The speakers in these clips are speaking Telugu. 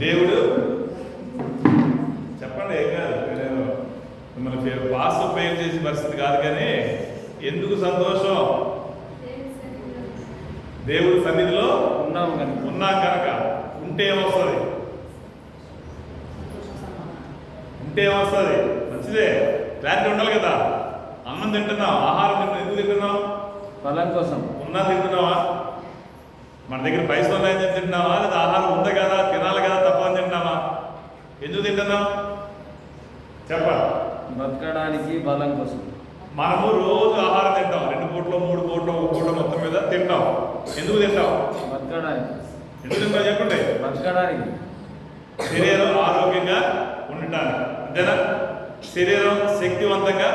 దేవుడు చెప్పండి, ఏం కాదు, నేను మిమ్మల్ని పాస్ ఫెయిల్ చేసే పరిస్థితి కాదు, కానీ ఎందుకు సంతోషం? దేవుడి సన్నిధిలో ఉన్నాం కనుక. ఉంటే ఏమొస్తుంది? మంచిదే, క్లారిటీ ఉండాలి కదా. అన్నం తింటున్నావు, ఆహారం తింటున్నావు, ఎందుకు తింటున్నావు? బలం కోసం. ఉన్నా తింటున్నావా? మన దగ్గర పైసలు ఉన్నాయని తింటున్నావా, లేదా ఆహారం ఉంది కదా తినాలి కదా తప్పని తింటున్నావా? ఎందుకు తింటున్నావు చెప్పాలి? బతకడానికి, బలం కోసం. మనము రోజు ఆహారం తింటాం, 2 పూటలు 3 పూటలు 1 పూట మొత్తం మీద తింటాం. ఎందుకు తింటాం? బతకడానికి. ఎందుకు తింటాం చెప్పండి? బతకడానికి. శరీరం ఆరోగ్యంగా ఉండటానికి, అంతేనా? శరీరం శక్తివంతంగా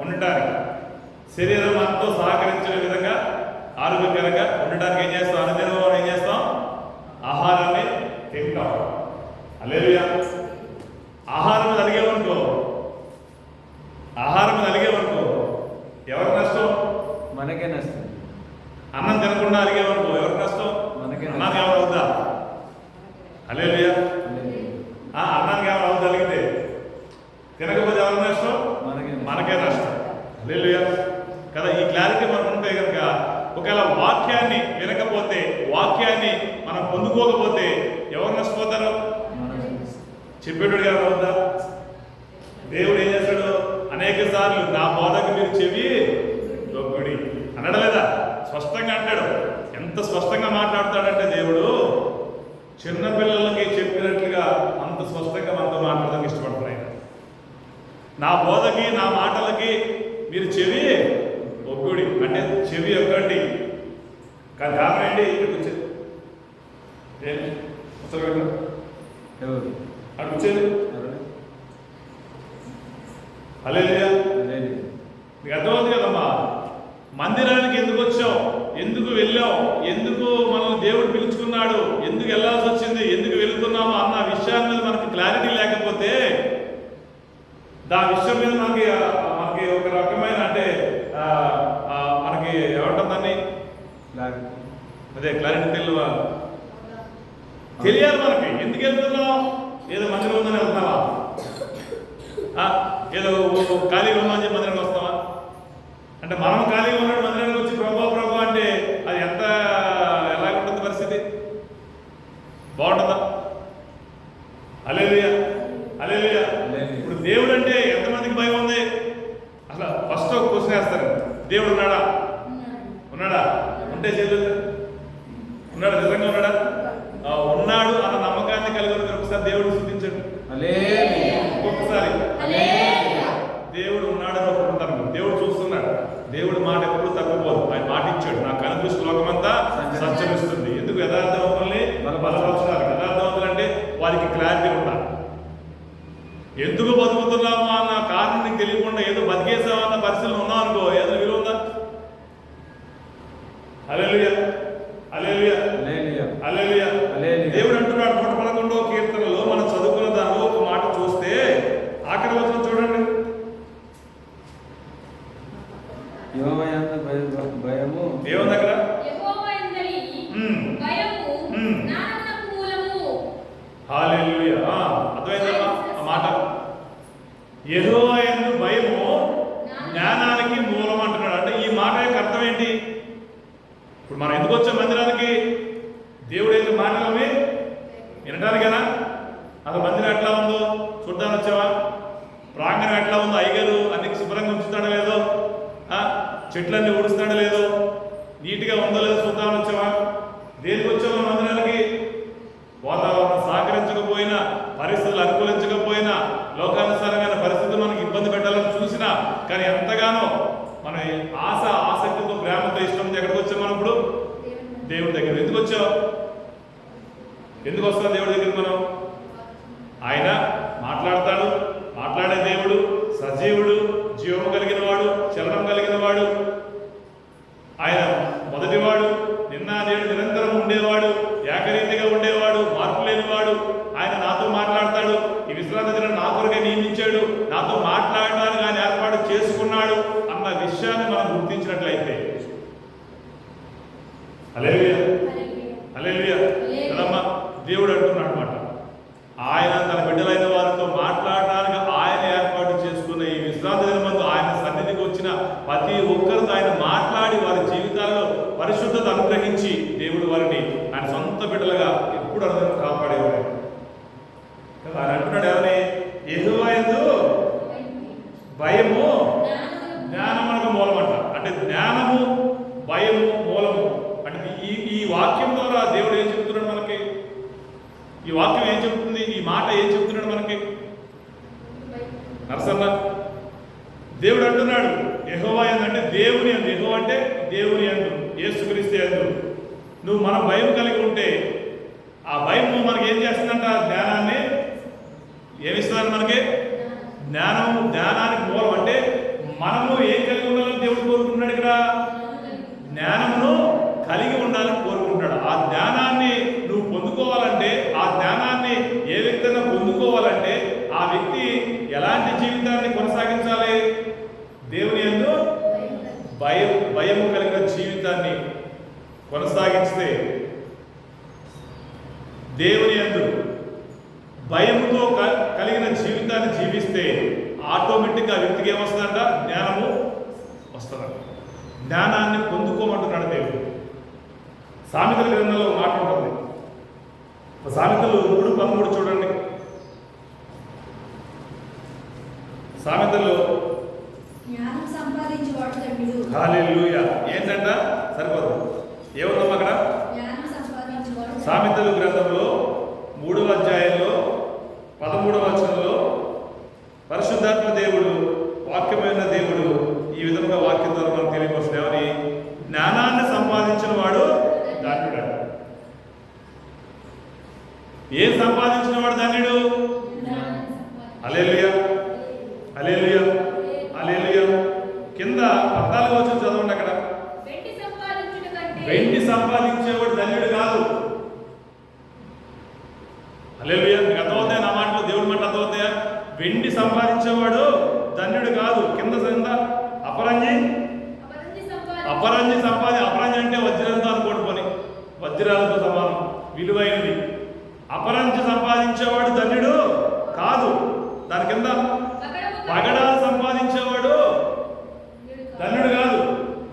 ఉండటానికి, శరీరం మనతో సహకరించిన విధంగా ఆరోగ్యకరంగా ఉండటానికి ఏం చేస్తాం? అనుదినం ఏం చేస్తాం? ఆహారాన్ని తింటాం. హల్లెలూయా. ఆహారం మీద అలిగేవనుకో ఎవరికి నష్టం? మనకే నష్టం. అన్నం తినకుండా అలిగేవనుకో ఎవరికి నష్టం? మనకే. అన్నానికి ఏమైనా అవుద్దా? హల్లెలూయా. అన్నానికి ఏమైనా అవుద్దా? అలిగితే తినకపోతే ఎవరికి నష్టం? మనకే నష్టం. హల్లెలూయా కదా. ఈ క్లారిటీ మనకు ఉంటే కనుక, ఒకవేళ వాక్యాన్ని వినకపోతే, వాక్యాన్ని మనం పొందుకోకపోతే ఎవరు నష్టపోతారు? చెప్పేటోడు ఎవరు అవుద్దా? దేవుడు ఏం చేస్తాడు? అనేక సార్లు నా బోధకు మీరు చెవి ఒగ్గుడి అన్నాడు లేదా? స్పష్టంగా అంటాడు. ఎంత స్పష్టంగా మాట్లాడతాడంటే దేవుడు చిన్నపిల్లలకి చెప్పినట్లుగా అంత స్పష్టంగా మనతో మాట్లాడడానికి ఇష్టపడుతున్నాయి. నా బోధకి, నా మాటలకి మీరు చెవి ఒగ్గుడి అంటే చెవి ఒక్కండి. కానీ కారణం ఏంటి? ఇక్కడికి వచ్చేది అటు వచ్చేది. హల్లెలూయా. నీకు అర్థమవుతుంది కదమ్మా. మందిరానికి ఎందుకు వచ్చావు, ఎందుకు వెళ్ళావు, ఎందుకు మనల్ని దేవుడు పిలుచుకున్నాడు, ఎందుకు వెళ్ళాల్సి వచ్చింది, ఎందుకు వెళుతున్నాము అన్న విషయాల మీద మనకి క్లారిటీ లేకపోతే, దాని విషయం మీద మనకి ఒక రకమైన అంటే మనకి ఏమంటుందని అదే క్లారిటీ తెలియాలి మనకి. ఎందుకు వెళ్తున్నావు? ఏదో మందిరం ఉందని వెళ్తున్నావా? ఏదో ఖాళీగా ఉందని చెప్పి మందిరానికి వస్తావా? అంటే మనం ఖాళీగా ఉన్నాడు మందిరానికి వచ్చి ప్రభు అంటే అది ఎలా ఉంటుంది పరిస్థితి? బాగుంటుందా? హల్లెలూయా. ఇప్పుడు దేవుడు అంటే ఎంతమందికి భయం ఉంది? అసలు ఫస్ట్ ఒక క్వశ్చన్ వేస్తారు, దేవుడు ఉన్నాడా? ఉంటే చేతులు ఉన్నాడా? నిజంగా ఉన్నాడా? ఉన్నాడు అన్న నమ్మకాన్ని కలిగి ఉన్న ఒకసారి దేవుడు స్తుతించండి. ఒక్కొక్కసారి దేవుడు ఉన్నాడని ఒప్పుకుంటారు. దేవుడు చూస్తున్నాడు. దేవుడు మాట ఎప్పుడు తగ్గిపోదు. ఆయన మాట ఇచ్చాడు, నా కనుదృష్టి లోకమంతా సంచరిస్తుంది. ఎందుకు? యథార్థవంతుల్ని బలపరుస్తున్నారు. యథార్థవంతులు అంటే వారికి క్లారిటీ ఉండాలి. ఎందుకు బతుకుతున్నామా అన్న కారణం నీకు తెలియకుండా ఏదో బతికేసామన్న పరిస్థితులు ఉన్నాం అనుకో, ఏదో విలువ ఉందా? హల్లెలూయా. దేవుడు అంటున్నాడు 111వ కీర్తనలో మనం చదువుకున్న దానిలో ఒక మాట చూస్తే, ఆఖరి వచనం చూడండి. భయము ఏముంది అక్కడ? హల్లెలూయా. అర్థమైందమ్మా ఆ మాట? యెహోవా యందు భయము జ్ఞానానికి మూలం అంటున్నాడు. అంటే ఈ మాట యొక్క అర్థం ఏంటి? ఇప్పుడు మనం ఎందుకు వచ్చాం మందిరానికి? దేవుడు ఎందుకు మాటలవి వినడానికేనా? అసలు మందిరం ఎట్లా ఉందో చూడ్డానికి వచ్చావా? ప్రాంగణం ఎట్లా ఉందో, అయ్యగారు అన్ని శుభ్రంగా ఉంచుతాడో లేదో, చెట్లన్నీ ఊడుస్తాడో లేదో, నీట్గా ఉందో లేదో చూద్దామని వచ్చావా? దేనికి వచ్చావా మందిరానికి? వాతావరణం సహకరించకపోయినా, పరిస్థితులు అనుకూలించకపోయినా, లోకానుసారమైన పరిస్థితులు మనకి ఇబ్బంది పెట్టాలని చూసినా, కానీ ఎంతగానో మన ఆసక్తితో, ప్రేమతో, ఇష్టంతో ఎక్కడికి వచ్చాం మనం ఇప్పుడు? దేవుడి దగ్గర. ఎందుకు వచ్చావు? ఎందుకు వస్తాం దేవుడి దగ్గరికి మనం? ఆయన మాట్లాడతాడు. మాట్లాడే దేవుడు సజీవుడు, జీవము కలిగిన వాడు, చలనం కలిగిన వాడు. ఆయన మొదటివాడు, నిన్న నేడు నిరంతరం ఉండేవాడు, ఏకరీతిగా ఉండేవాడు, మార్పు లేనివాడు. ఆయన నాతో మాట్లాడతాడు. ఈ విశ్రాంతి దినం నా కొరకే నియమించాడు, నాతో మాట్లాడడానికి ఆయన ఏర్పాటు చేసుకున్నాడు అన్న విషయాన్ని మనం గుర్తించినట్లయితే, హల్లెలూయా కదమ్మా, దేవుడు అంటున్నాడు అన్నమాట. ఆయన తన బిడ్డలైన వారితో మాట్లాడడానికి ఆయన ఏర్పాటు చేసుకున్న ఈ విశ్రాంతి దినమందు ఆయన సన్నిధికి వచ్చిన ప్రతి ఒక్కరితో ఆయన మాట్లాడి వారి జీవితాల్లో పరిశుద్ధత అనుగ్రహించి దేవుడు వారిని ఆయన సొంత బిడ్డలుగా ఎప్పుడు అందరూ కాపాడేవాడు. ఆయన అంటున్నాడు ఏమని? యెహోవా యందు భయము జ్ఞానమునకు మూలమంట. అంటే జ్ఞానము భయము మూలము. అంటే ఈ వాక్యం ద్వారా దేవుడు ఏం చెప్తున్నాడు మనకి? ఈ వాక్యం ఏం చెప్తుంది? ఈ మాట ఏం చెప్తున్నాడు మనకి? నరసన్న దేవుడు అంటున్నాడు యెహోవా యందు, అంటే దేవుని యందు. యెహోవా అంటే దేవుని యందు, యేసుక్రీస్తు యందు నువ్వు మనం భయం కలిగి ఉంటే ఆ భయము మనకి ఏం చేస్తుందంట? జ్ఞానాన్ని ఏమిస్తుందంట మనకి? జ్ఞానానికి మూలం. అంటే మనము ఏం కలిగి ఉండాలని దేవుడు కోరుకుంటున్నాడు ఇక్కడ? జ్ఞానమును కలిగి ఉండాలని కోరుకుంటాడు. ఆ జ్ఞానాన్ని నువ్వు పొందుకోవాలంటే, ఆ జ్ఞానాన్ని ఏ వ్యక్తి అయినా పొందుకోవాలంటే ఆ వ్యక్తి ఎలాంటి జీవితాన్ని కొనసాగించాలి? దేవుని యందు భయము కలిగిన జీవితాన్ని కొనసాగిస్తే, దేవుని యందు భయముతో కలిగిన జీవితాన్ని జీవిస్తే ఆటోమేటిక్గా ఆ వ్యక్తికి ఏమొస్తుందంట? జ్ఞానము వస్తుందంట. జ్ఞానాన్ని పొందుకోమంటున్నాడు దేవుడు. సామెతల గ్రంథంలో మాట ఉంటుంది. సామెతలు 3:13 చూడండి. సామెతలు హల్లెలూయా. ఏంటంట? సరిపోదు. ఏముందమ్మా అక్కడ? సామెతలు గ్రంథంలో 3వ అధ్యాయంలో 13వ వచనంలో పరిశుద్ధాత్మ దేవుడు, వాక్యమైన దేవుడు ఈ విధంగా వాక్యం ద్వారా మనం తెలియపరుస్తున్నామని, జ్ఞానాన్ని సంపాదించిన వాడు ధన్యుడు. ఏం సంపాదించిన వాడు ధన్యుడు? హల్లెలూయా, హల్లెలూయా, హల్లెలూయా. కింద 14వ వచనం చదవండి. అక్కడ వెండి సంపాదించేవాడు ధన్యుడు కాదు. హల్లెలూయా. మీకు అర్థమవుతాయా నా మాటలు? దేవుడి మాట అర్థమవుతాయా? వెండి సంపాదించేవాడు ధన్యుడు కాదు. కింద అపరంజి అపరంజి అంటే వజ్రాలతో అనుకోండి, పని వజ్రాలతో సమానం, విలువైనది. అపరంజి సంపాదించేవాడు ధన్యుడు కాదు. దాని కింద పగడాలు సంపాదించేవాడు ధన్యుడు కాదు.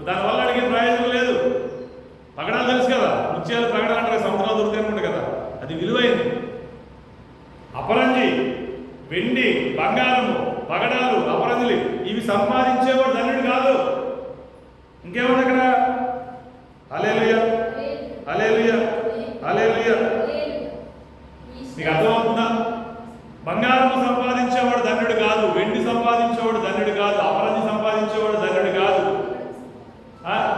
దానివల్ల అడిగే ప్రయోజనం లేదు. పగడాలు తెలుసు కదా, ముత్యాలు పగడాలు అంటే సముద్రాలు దొరుకుతాయి కదా, అది విలువైంది. అపరంజి, వెండి, బంగారము, పగడాలు, అపరంజులు ఇవి సంపాదించేవాడు ధన్యుడు కాదు. ఇంకేమన్నా అక్కడ? హల్లెలూయా, హల్లెలూయా, హల్లెలూయా. మీకు అర్థమవుతుందా? బంగారము సంపాదించేవాడు ధన్యుడు కాదు, వెండి సంపాదించేవాడు ధన్యుడు కాదు, అపరంజి సంపాదించేవాడు ధన్యుడు కాదు.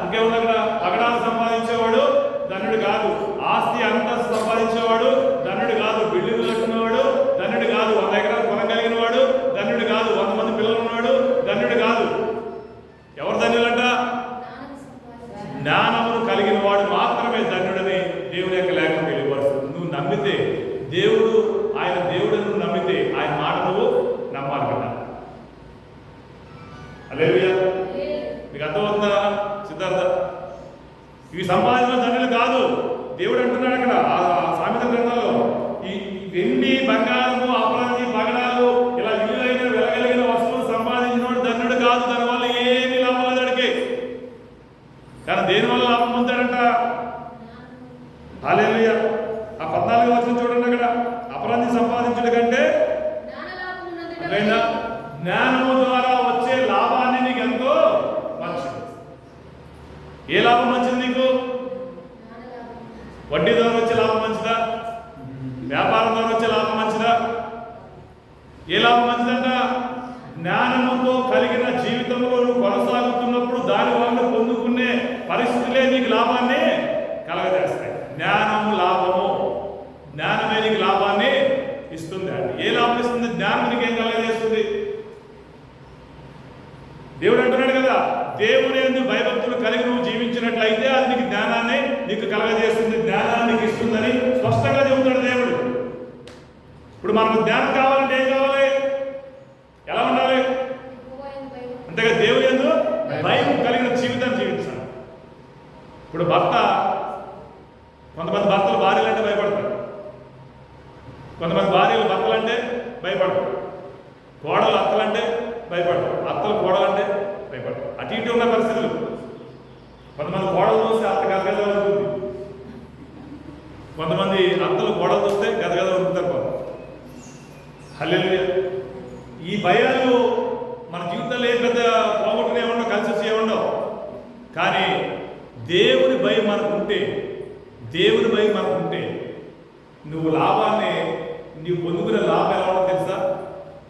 ఇంకేమన్నా అక్కడ? పగడాలు సంపాదించేవాడు ధన్యుడు కాదు, ఆస్తి అంతస్తు సంపాదించేవాడు ధన్యుడు కాదు, బిల్డింగ్లు కట్టినవాడు ధన్యుడు కాదు, 100 ఎకరాలు పొలం కలిగిన వాడు ధన్యుడు కాదు, 100 మంది పిల్లలు ఉన్నవాడు ధన్యుడు కాదు. ఎవరు ధన్యులంట? జ్ఞానమును కలిగిన వాడు మాత్రమే ధన్యుడని దేవుని యొక్క లేఖనం తెలియపరుస్తుంది. నువ్వు నమ్మితే దేవుడు, ఆయన దేవుడని నమ్మితే ఆయన మాట నువ్వు నమ్మాలి కదా. హల్లెలూయా. మీకు అర్థమవుతుందా సిద్ధార్థ? ఇవి సంపాదించిన ధన్యులు కాదు. దేవుడు అంటున్నాడు అక్కడ సామెత గ్రంథంలో, ఈ వెండి, బంగారము, అపరంజి, పగడాలు ఇలా విలువైన వెలగలిగిన వస్తువులు సంపాదించిన వాడు ధన్యుడు కాదు. దానివల్ల ఏమీ లాభం లేదు అడిగి. కానీ దేనివల్ల లాభం పొందాడంట? హల్లెలూయా. ఆ 14వ వచనం చూడండి. అక్కడ అపరంజి సంపాదించడం కంటే జ్ఞానము ద్వారా వచ్చే లాభాన్ని నీకు ఎంతో మంచిది. ఏ లాభం మంచిది నీకు? వడ్డీ ద్వారా వచ్చే లాభం మంచిదా? వ్యాపారం ద్వారా వచ్చే లాభం మంచిదా? ఏ లాభం మంచిదంట? జ్ఞానముతో కలిగిన జీవితంలో నువ్వు కొనసాగుతున్నప్పుడు దాని వల్ల పొందుకునే పరిస్థితులే నీకు లాభాన్ని కలగజేస్తాయి. జ్ఞానము లాభము, జ్ఞానమే నీకు లాభాన్ని ఇస్తుంది. అండి ఏ లాభం ఇస్తుంది? జ్ఞానం నీకు ఏం కలగజేస్తుంది? దేవుడు అంటున్నాడు కదా, దేవుని యందు భయభక్తులు కలిగి నువ్వు జీవించినట్లయితే అది నీకు జ్ఞానాన్ని నీకు కలగజేస్తుంది, జ్ఞానాన్ని నీకు ఇస్తుందని స్పష్టంగా చెబుతాడు దేవుడు. ఇప్పుడు మనకు జ్ఞానం కావాలంటే ఏం కావాలి? ఎలా ఉండాలి? అంతేగా దేవుని యందు భయం కలిగిన జీవితాన్ని జీవించాలి. ఇప్పుడు కొంతమంది భర్తలు భార్యలంటే భయపడతారు. కొంతమంది భార్యలు భర్తలంటే భయపడరు, కోడలు అత్తలంటే భయపడరు, అత్తలు కోడలంటే భయపడరు. అటు ఇటు ఉన్న పరిస్థితులు. కొంతమంది కోడలు చూస్తే అత్త గదగద ఉంటుంది, కొంతమంది అత్తలు కోడలు చూస్తే గదగద ఉంటుంటారు. హల్లెలూయా. ఈ భయాలు మన జీవితంలో ఏ పెద్ద పోగొట్టునే ఉండవు, కలిసి వచ్చి ఏముండవు. కానీ దేవుని భయం మనకుంటే, దేవుని భయం మనకుంటే నువ్వు లాభాన్ని, నీవు పొందుకునే లాభం ఎలా ఉండో తెలుసా?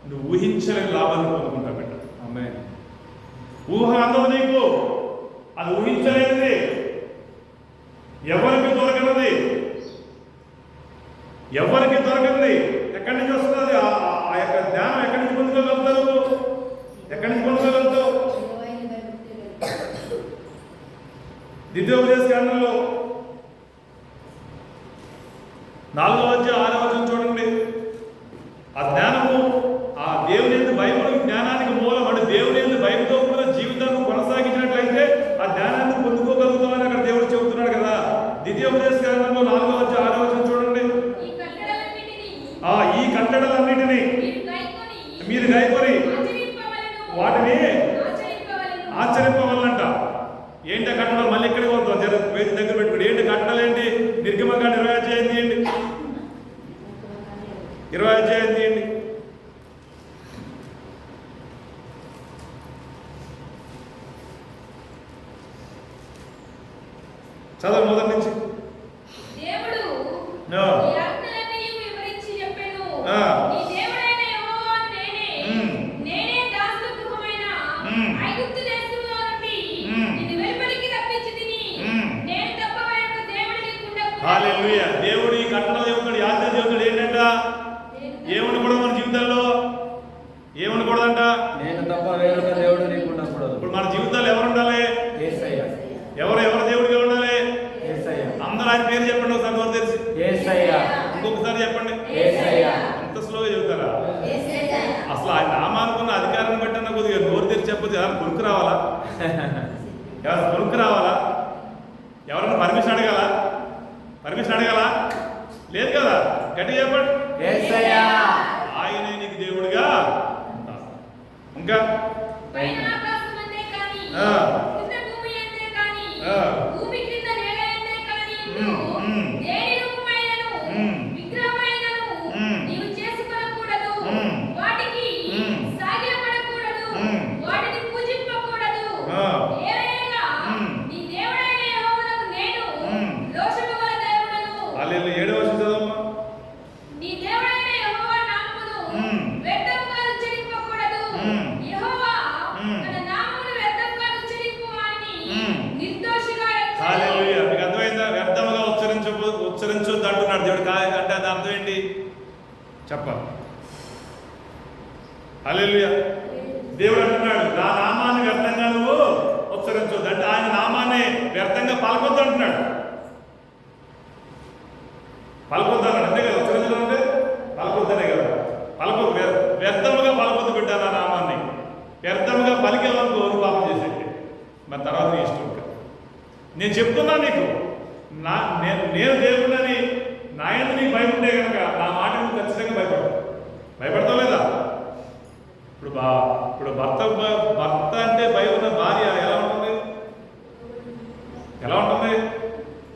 నువ్వు ఊహించలేని లాభాన్ని పొందుకుంటా బిడ్డ. ఆమేన్. ఊహ అందదు నీకు, అది ఊహించలేనిది, ఎవరికి దొరకనిది, ఎవరికి దొరకనిది. ఎక్కడి నుంచి వస్తుంది ఆ యొక్క జ్ఞానం? ఎక్కడి నుంచి పొందుకోగలుగుతావు? ఎక్కడి నుంచి పొందుకోగలుగుతావు? ద్వితీయోపదేశ కాండంలో 4వ అధ్యాయం 6వ వచనం చూడండి. ఆ జ్ఞానము, ఆ దేవుని యందు భయము జ్ఞానానికి మూలం. అంటే దేవుని యందు భయంతో కూడా జీవితాన్ని కొనసాగించినట్లయితే ఆ జ్ఞానాన్ని పొందుకోగలుగుతామని అక్కడ దేవుడు చెబుతున్నాడు కదా. ద్వితీయోపదేశ కాండంలో 4వ అధ్యాయం 6వ వచనం చూడండి. ఈ కట్టడలన్నిటినీ మీరు గైకొని వాటిని ఆచరింపవలనంట. ఏంటి కట్టడం? మళ్ళీ ఇక్కడికి వద్దాం, వేది దగ్గర పెట్టుకోండి. ఏంటి కట్టడాలు? ఏంటి? నిర్గమకాండ 20వ అధ్యాయం తీయండి, 20వ అధ్యాయం తీయండి. చదవ మొదటి నుంచి. హల్లెలూయా. దేవుడు ఈ కట్టడలు చెబుతాడు, యాత్ర చెబుతాడు. ఏంటంట? ఏమనకూడదు మన జీవితాల్లో? ఏమనకూడదంట? నేను తప్ప వేరొక దేవుడు నీకు ఉండకూడదు. ఇప్పుడు మన జీవితాలు ఎవరు ఉండాలి? యేసయ్య. ఎవరు దేవుడిగా ఉండాలి? యేసయ్య. అందరూ ఆయన పేరు చెప్పండి ఒకసారి, నోరు తెరిచి. యేసయ్య. ఇంకొకసారి చెప్పండి. యేసయ్య. ఎంత స్లోగా చెబుతారా? అసలు ఆయన నామానుకున్న అధికారాన్ని బట్టి అన్న కొద్దిగా నోరు తెరిచి చెప్పదు. ఎవరైనా కొనుక్కు రావాలా? ఎవరైనా కొనుక్కు రావాలా? ఎవరైనా పర్మిషన్ అడగాల? పర్మిషన్ అడగాల? లేదు కదా. గట్టి చెప్పండి. యేసయ్య. ఆయనే నీకు దేవుడిగా. ఇంకా ఉచ్చరించొద్దు అంటున్నాడు దేవుడు. అంటే అది అర్థం ఏంటి చెప్పాలి? హల్లెలూయా. దేవుడు అంటున్నాడు, నా నామాన్ని వ్యర్థంగా నువ్వు ఉచ్చరించొద్దు. అంటే ఆయన నామాన్ని వ్యర్థంగా పలకొద్దు అంటున్నాడు. పలకొద్దు అన్నాడు, అంతే కదా. ఉచ్చరించడం అంటే పలకొద్దనే కదా. పలకొద్దు, వ్యర్థముగా పలకొద్దు బిడ్డ నా నామాన్ని. వ్యర్థముగా పలికే వరకు ఎవరు పాపం చేసేది. మరి తర్వాత నీ ఇష్టం. నేను చెప్తున్నా నీకు, నేను దేవుడిని, నా యందు నీకు భయం ఉంటే కనుక నా మాట నువ్వు ఖచ్చితంగా భయపడతావు లేదా? ఇప్పుడు భర్త అంటే భయం ఉన్న భార్య ఎలా ఉంటుంది? ఎలా ఉంటుంది?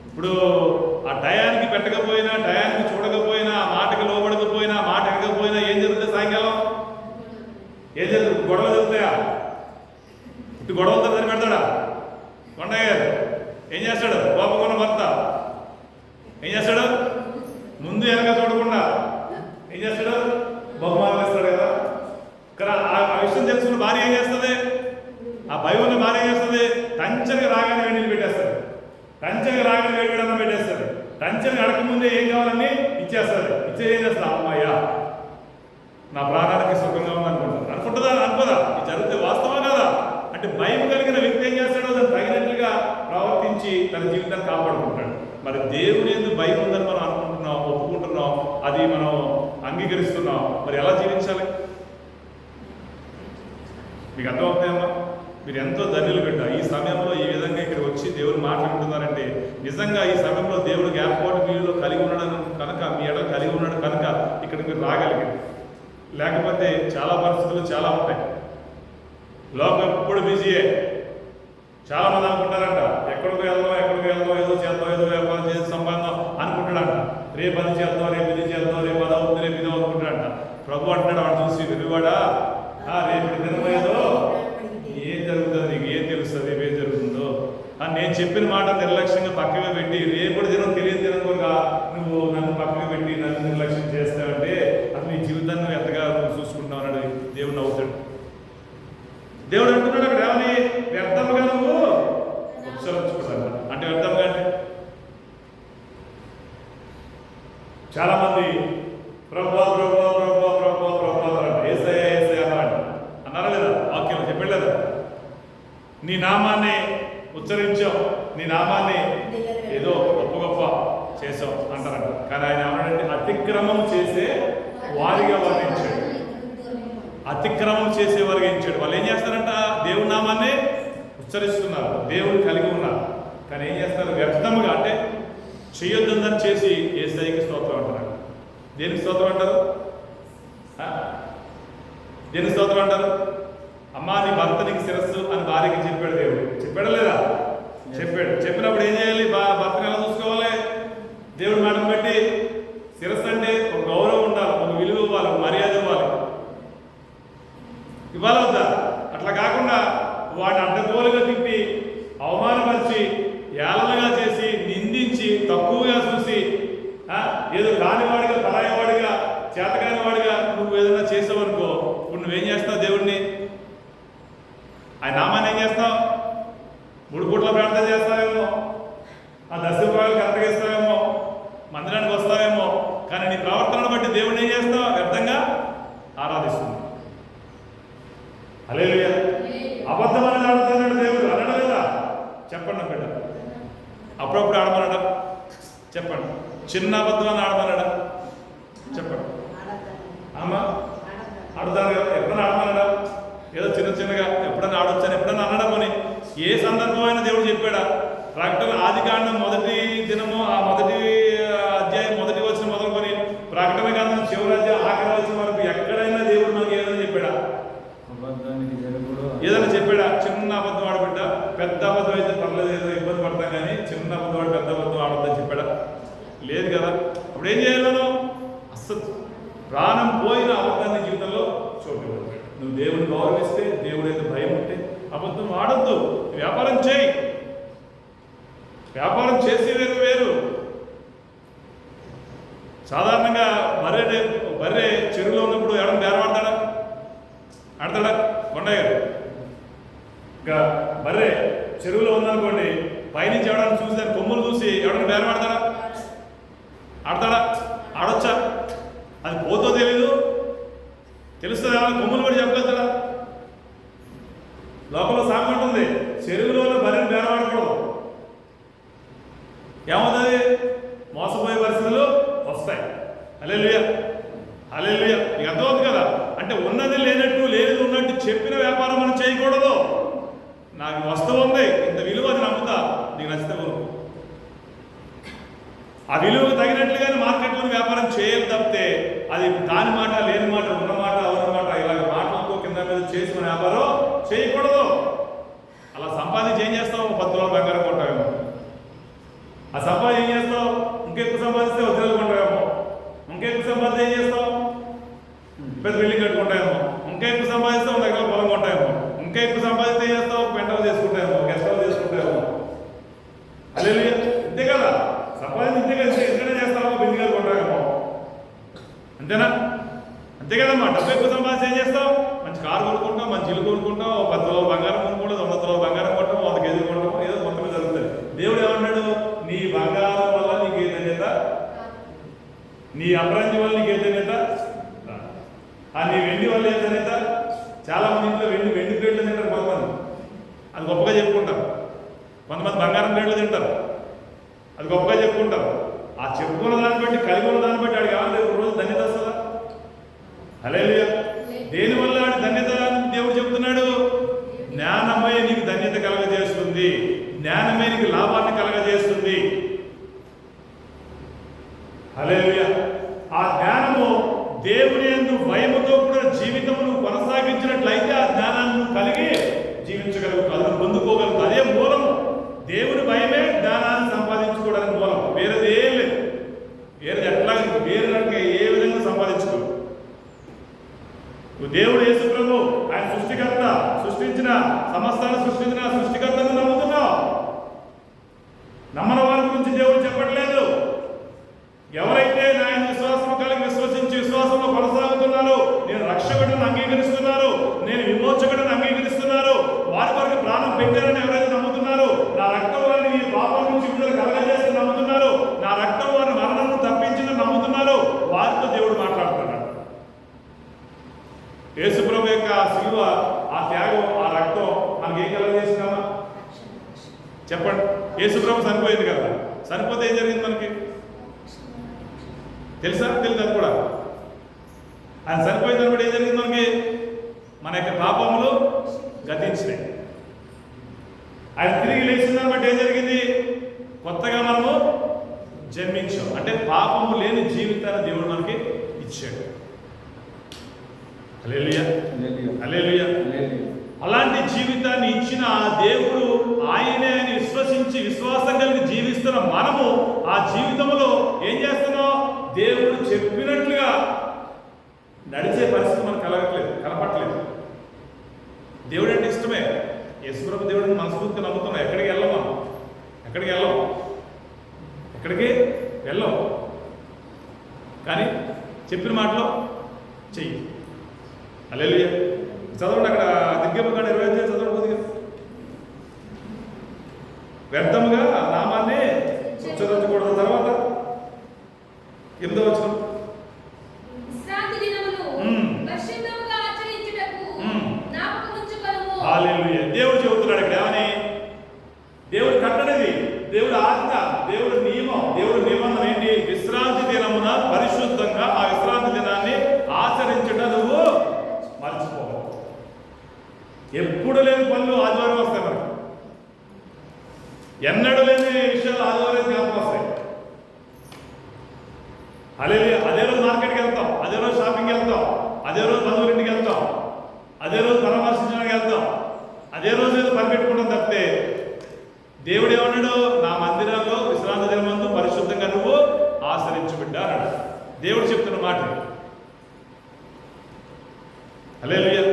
ఇప్పుడు ఆ టయానికి పెట్టకపోయినా, టయానికి చూడకపోయినా, ఆ మాటకి లోబడకపోయినా, ఆ మాట ఎక్కకపోయినా ఏం జరుగుతుంది? సాయంకాలం ఏం జరుగుతుంది? గొడవలు జరుగుతాయా? ఇటు గొడవలతో దాన్ని పెడతాడా? కొండయ్య గారు ఏం చేస్తాడు? కోపకున్న భర్త ఏం చేస్తాడు? ముందు వెనక చూడకుండా ఏం చేస్తాడు? బహుమానం ఇస్తాడు కదా. ఇక్కడ ఆ విషయం తెలుసుకున్న భార్య ఏం చేస్తుంది? ఆ భయం ఉన్న భార్య ఏం చేస్తుంది? టంచనగా రాగానే వేడి పెట్టేస్తుంది, టంచనగా రాగానే వేడి అన్నం పెట్టేస్తుంది, టంచనగా అడగకముందే ఏం కావాలని ఇచ్చేస్తుంది. ఇచ్చే ఏం చేస్తా? అమ్మాయ్యా నా ప్రాణానికి సుఖంగా ఉంది అనుకుంటుందా? అనుకోదా? ఇది జరిగితే వాస్తవం కదా. అంటే భయం కలిగిన వ్యక్తి ఏం చేస్తాడో దాన్ని తగినట్లుగా ప్రవర్తించి తన జీవితాన్ని కాపాడుకుంటాడు. మరి దేవుని యందు భయం ఉందని మనం అనుకుంటున్నాం, ఒప్పుకుంటున్నాం, అది మనం అంగీకరిస్తున్నాం. మరి ఎలా జీవించాలి? మీకు అర్థమవుతాయమ్మా? మీరు ఎంతో ధన్యులు బిడ్డ. ఈ సమయంలో ఈ విధంగా ఇక్కడ వచ్చి దేవుడు మాట్లాడుతున్నారంటే నిజంగా ఈ సమయంలో దేవుడికి ఏర్పాటు మీలో కలిగి ఉండడం కనుక, మీ ఎడ కలిగి ఉన్నాడు కనుక రాగలిగింది. లేకపోతే చాలా పరిస్థితులు చాలా ఉంటాయి. లోకం ఎప్పుడు బిజీయే. చాలా మంది అనుకుంటారంట ఎక్కడికి వెళ్దాం ఏదో చేద్దాం ఏదో వ్యాపారం చేసి సంబంధం అనుకుంటాడంట. రేపు అది చేద్దాం, రేపు ఇది చేద్దాం, రేపు అది అవుతుంది, రేపు ఇది అనుకుంటాడంట. ప్రభు అంటాడు వాడు చూసి విరివాడా, రేపు దినమేదో ఏం జరుగుతుందో నీకు ఏం తెలుస్తుంది, ఏం జరుగుతుందో అని నేను చెప్పిన మాట నిర్లక్ష్యంగా పక్కగా పెట్టి రేపటి దినం తెలియని దినం కూడా నువ్వు నన్ను పక్కగా పెట్టి నన్ను నిర్లక్ష్యం చేస్తావంటే అది నీ జీవితాన్ని ఎంతగా నువ్వు చూసుకుంటావు అన్నాడు. దేవుడు నవ్వుతాడు. దేవుడు అంటున్నాడు అక్కడ ఏమని, వ్యర్థముగా నువ్వు ఉత్సరించుకుంటాను అంటే వ్యర్థముగా అంటే చాలా మంది ప్రభా ప్రభా ప్రభా ప్రభా ప్రభా ఏసయ్య ఏసయ్య అన్నారా లేదా? వాక్యం చెప్పాడు లేదా? నీ నామాన్ని ఉచ్చరించాం, నీ నామాన్ని ఏదో గొప్ప గొప్ప చేసాం అంటారంట. కానీ ఆయన ఏమన్నాడంటే అతిక్రమం చేసే వారిగా వర్ణించాడు. అతిక్రమం చేసే వారిగా ఇచ్చాడు. వాళ్ళు ఏం చేస్తారంట, దేవుడి నామాన్ని ఉచ్చరిస్తున్నారు, దేవుడు కలిగి ఉన్నారు, కానీ ఏం చేస్తారు వ్యర్థముగా అంటే చేయొద్దని చేసి యేసయ్యకి స్తోత్రం అంటారు. దేనికి స్తోత్రం అంటారు? దేనికి స్తోత్రం అంటారు? అమ్మా నీ భర్త నీకు శిరస్సు అని భార్యకి చెప్పాడు దేవుడు. చెప్పాడా లేదా? చెప్పాడు. చెప్పినప్పుడు ఏం చేయాలి? భర్తను ఎలా చూసుకోవాలి? దేవుడు మాటను బట్టి శిరస్సు అంటే ఒక గౌరవం ఉండాలి, ఒక విలువ ఇవ్వాలి, ఒక మర్యాద ఇవ్వాలి వద్దా? అట్లా కాకుండా వాడిని అడ్డగోలుగా తిప్పి అవమానపరిచి ఏలనగా చేసి నిందించి తక్కువగా చూసి ఏదో కానివాడిగా పరాయవాడిగా చేతకాని వాడిగా నువ్వు ఏదైనా చేసావనుకో, ఇప్పుడు నువ్వేం చేస్తావు? దేవుడిని ఆయన నామాన్ని ఏం చేస్తావు? 3 పూట్ల ప్రార్థన చేస్తావేమో, ఆ 10 రూపాయలు కరెక్ట్గా ఇస్తావేమో, మందిరానికి వస్తావేమో, కానీ నీ ప్రవర్తనను బట్టి దేవుడిని ఏం చేస్తావు? వ్యర్థంగా ఆరాధిస్తుంది. హల్లెలూయా. అబద్ధం అనేది ఆడుతున్నాడు దేవుడు అనడం లేదా? చెప్పండి బిడ్డ. అప్పుడప్పుడు ఆడమన్నాడా? చెప్పండి. చిన్న అబద్ధం అని ఆడమన్నాడా? చెప్పండి. అమ్మా ఆడుతారు కదా, ఎప్పుడైనా ఆడమన్నాడా? ఏదో చిన్నగా ఎప్పుడైనా ఆడొచ్చాను ఎప్పుడైనా అన్నాడా? పోనీ ఏ సందర్భమైనా దేవుడు చెప్పాడా? ప్రకటన ఆదికాండం 1వ దినము ఆ 1వ అధ్యాయం 1వ వచనం మొదలుకొని ప్రకటన గ్రంథం చివరి అధ్యాయం ఆఖరి వచనం వరకు ఎక్కడైనా దేవుడు మనకి ఏదైనా చెప్పాడా? ఏదైనా చెప్పాడా? చిన్న అబద్ధం ఆడబిడ్డ, పెద్ద అబద్ధం అయితే పర్లేదు, ఏదో ఇబ్బంది పడతాం, కానీ చిన్న అబద్ధం ఆడు పెద్ద అబద్ధం ఆడొద్దని చెప్పాడా? లేదు కదా. అప్పుడు ఏం చేయాలను? అస్సలు ప్రాణం పోయిన అబద్ధాన్ని జీవితంలో చూడలేదు. నువ్వు దేవుని గౌరవిస్తే, దేవుడు అయితే భయం ఉంటే అబద్ధం ఆడొద్దు. వ్యాపారం చేయి. వ్యాపారం చేసేది వేరు. సాధారణంగా బర్రె చెరువులో ఉన్నప్పుడు ఎవరైనా బేరం ఆడతాడా? కొండయ్య గారు ఇంకా బర్రె చెరువులో ఉందనుకోండి, పైనుంచి ఎవడన్నా చూసి దాని కొమ్ములు చూసి ఎవడన్నా బేరం ఆడతాడా? ఆడొచ్చా? అది పోతో తెలీదు, తెలుస్తుంది. ఏమన్నా కొమ్ములు కూడా చెప్పగలుగుతాడా? లోపల సాగు ఉంటుంది, చెరువులో బర్రెని బేరం ఆడకూడదు. ఏమవుతుంది? మోసపోయే పరిస్థితులు వస్తాయి. హల్లెలూయా, హల్లెలూయా. నీకు అర్థమవుతుంది కదా? అంటే ఉన్నది లేనట్టు, లేనిది ఉన్నట్టు చెప్పిన వ్యాపారం మనం చేయకూడదు. నాకు వస్తువు ఉంది, ఇంత విలువ, అది నమ్ముతా, నీకు నచ్చితే కొనుక్కో. ఆ విలువకు తగినట్లుగానే మార్కెట్లో వ్యాపారం చేయాలి తప్పితే అది కాని మాట, లేని మాట, ఉన్న మాట, అవున మాట, ఇలాగ మాటలతో కింద మీద చేసి మన వ్యాపారం చేయకూడదు. అలా సంపాదించి ఏం చేస్తావు? 10 తులాల బంగారం కొంటావేమో. ఆ సంపాదించి ఏం చేస్తావు? ఇంకెక్కువ సంపాదిస్తే వజ్రాలు కొంటావేమో. ఇంకెక్కువ సంపాదిస్తే ఏం చేస్తావు? పెద్ద బిల్డింగ్ కట్టుకుంటాయేమో. ఇంకా ఎక్కువ సంపాదిస్తే 100 ఎకరాల పొలం కొంటాయేమో. ఇంకా ఎక్కువ సంపాదిస్తే ఏం చేస్తావు? పెంటలు చేసుకుంటాయేమో, గెస్ట్ హౌస్ చేసుకుంటాయేమో. హల్లెలూయా. అంతే కదా, సంపాదించి ఇంతే కదా, ఎందుకంటే చేస్తావో బిల్డింగ్ గారు కొంటాయేమో. అంతేనా? అంతే కదమ్మా. డబ్బు ఎక్కువ సంపాదిస్తే ఏం చేస్తావు? మంచి కారు కొనుక్కుంటావు, మంచి ఇల్లు కొనుక్కుంటావు, 10 తులాల బంగారం కొనుక్కుంటావు, 100 తులాల బంగారం కొంటావు, 100 కేజీలు కొంటావు, ఏదో మొత్తం జరుగుతుంది. దేవుడు ఏమన్నాడు? నీ బంగారం వల్ల నీకు ఏ ధన్యత, నీ అపరంజి వల్ల నీకు ఏ ధన్యత, నీ వెండి వల్ల ఏ ధన్యత. చాలా మంది ఇంట్లో వెండి ప్లేట్లు తింటారు కొంతమంది, అది గొప్పగా చెప్పుకుంటారు. కొంతమంది బంగారం ప్లేట్లు తింటారు, అది గొప్పగా చెప్పుకుంటారు. ఆ చెప్పుకున్న దాన్ని బట్టి, కలిగి ఉన్న దాన్ని బట్టి ఆడికి ఏమన్నా ఒక రోజు ధన్యత వస్తుందా? హల్లెలూయా. దేనివల్ల ఆడి ధన్యత దేవుడు చెప్తున్నాడు? జ్ఞానమే నీకు ధన్యత కలగజేస్తుంది, జ్ఞానమే నీకు లాభాన్ని కలగజేస్తుంది. హల్లెలూయా. ఆ జ్ఞానము దేవుని యందు భయముతో కూడా జీవితమును కొనసాగించినట్లయితే ఆ జ్ఞానాన్ని నువ్వు కలిగి జీవించగలుగుతావు, అది పొందుకోగలుగుతావు. అదే మూలము. దేవుని భయమే జ్ఞానాన్ని సంపాదించుకోవడానికి మూలం. వేరేది ఏం లేదు. వేరేది ఎట్లా వేరే ఏ విధంగా సంపాదించుకోవు. దేవుడు యేసు ప్రభు ఆయన సృష్టికర్త, సృష్టించిన సమస్తాన్ని సృష్టించిన సృష్టికర్తను నమ్ముతున్నావు. నమ్మని వారి గురించి దేవుడు చెప్పట్లేదు. ఎవరైతే నా విశ్వాసం కలిగి విశ్వసించి విశ్వాసంలో కొనసాగుతున్నారో, నేను రక్షకుడిని అంగీకరిస్తున్నారు, నేను విమోచకుడిని అంగీకరిస్తున్నారు, వారి కొరకు ప్రాణం పెట్టారని ఎవరైతే నమ్ముతున్నారో, నా రక్తం వారిని ఈ పాపం నుంచి విడుదల కలగజేసి నమ్ముతున్నారు, నా రక్తం వారిని మరణం తప్పించిందని నమ్ముతున్నారు, వారితో దేవుడు మాట్లాడుతున్నాడు. యేసు ప్రభు యొక్క శిలువ, ఆ త్యాగం, ఆ రక్తం మనకి ఏం కలగజేసినామా చెప్పండి. యేసు ప్రభు చనిపోయింది కదా, చనిపోతే ఏం జరిగింది మనకి తెలుసా? తెలియదు. అది కూడా ఆయన చనిపోయిన తర్వాత ఏం జరిగింది మనకి? మన యొక్క పాపములు గతించినాయి. ఆయన తిరిగి లేచిన దాన్ని బట్టి ఏం జరిగింది? కొత్తగా మనము జన్మించాం. అంటే పాపము లేని జీవితాన్ని దేవుడు మనకి ఇచ్చాడు. హల్లెలూయా, హల్లెలూయా. అలాంటి జీవితాన్ని ఇచ్చిన ఆ దేవుడు ఆయనే అని విశ్వసించి విశ్వాసం కలిగి జీవిస్తున్న మనము ఆ జీవితంలో ఏం చేస్తున్నాం? దేవుడు చెప్పినట్లుగా నడిచే పరిస్థితి మనకు కనపట్లేదు. దేవుడు అంటే ఇష్టమే. యేసుప్రభు దేవుడిని మనస్ఫూర్తిగా నమ్ముతున్నాం. ఎక్కడికి వెళ్ళం, ఎక్కడికి వెళ్ళం. కానీ చెప్పిన మాటలో చెయ్యి. హల్లెలూయా. చదవండి, అక్కడ దిగ్గమగాడు 25 చదవండి కొద్దిగా. వ్యర్థముగా నామాన్ని ఉచ్చరించకూడదు. తర్వాత 8వ వచనం, హల్లెలూయా. దేవుడు చెబుతున్నాడు ఇక్కడ ఏమని? దేవుడు కట్టడిది, దేవుడు ఆజ్ఞ, దేవుడు నియమం, దేవుడు నిబంధన ఏంటి? విశ్రాంతి దినమున పరిశుద్ధంగా ఆ విశ్రాంతి దినాన్ని ఆచరించట నువ్వు మర్చిపోవాలి. ఎప్పుడు లేని పనులు ఆదివారం వస్తాయి మనకి. ఎన్నడూ లేని విషయాలు ఆదివారం జ్ఞాపకం వస్తాయి. హల్లెలూయా. అదే రోజు మార్కెట్కి వెళ్తాం, అదే రోజు షాపింగ్కి వెళ్తాం, అదే రోజు బంధువులింటికి వెళ్తాం, అదే రోజు పరామర్శించడానికి వెళ్తాం, అదే రోజు ఏదో పని పెట్టుకుంటాం తప్పితే దేవుడు ఏమన్నాడు? నా మందిరంలో విశ్రాంతి దినమందు పరిశుద్ధంగా నువ్వు ఆచరించు బిడ్డ అన్నాడు. దేవుడు చెప్తున్న మాట. హల్లెలూయా.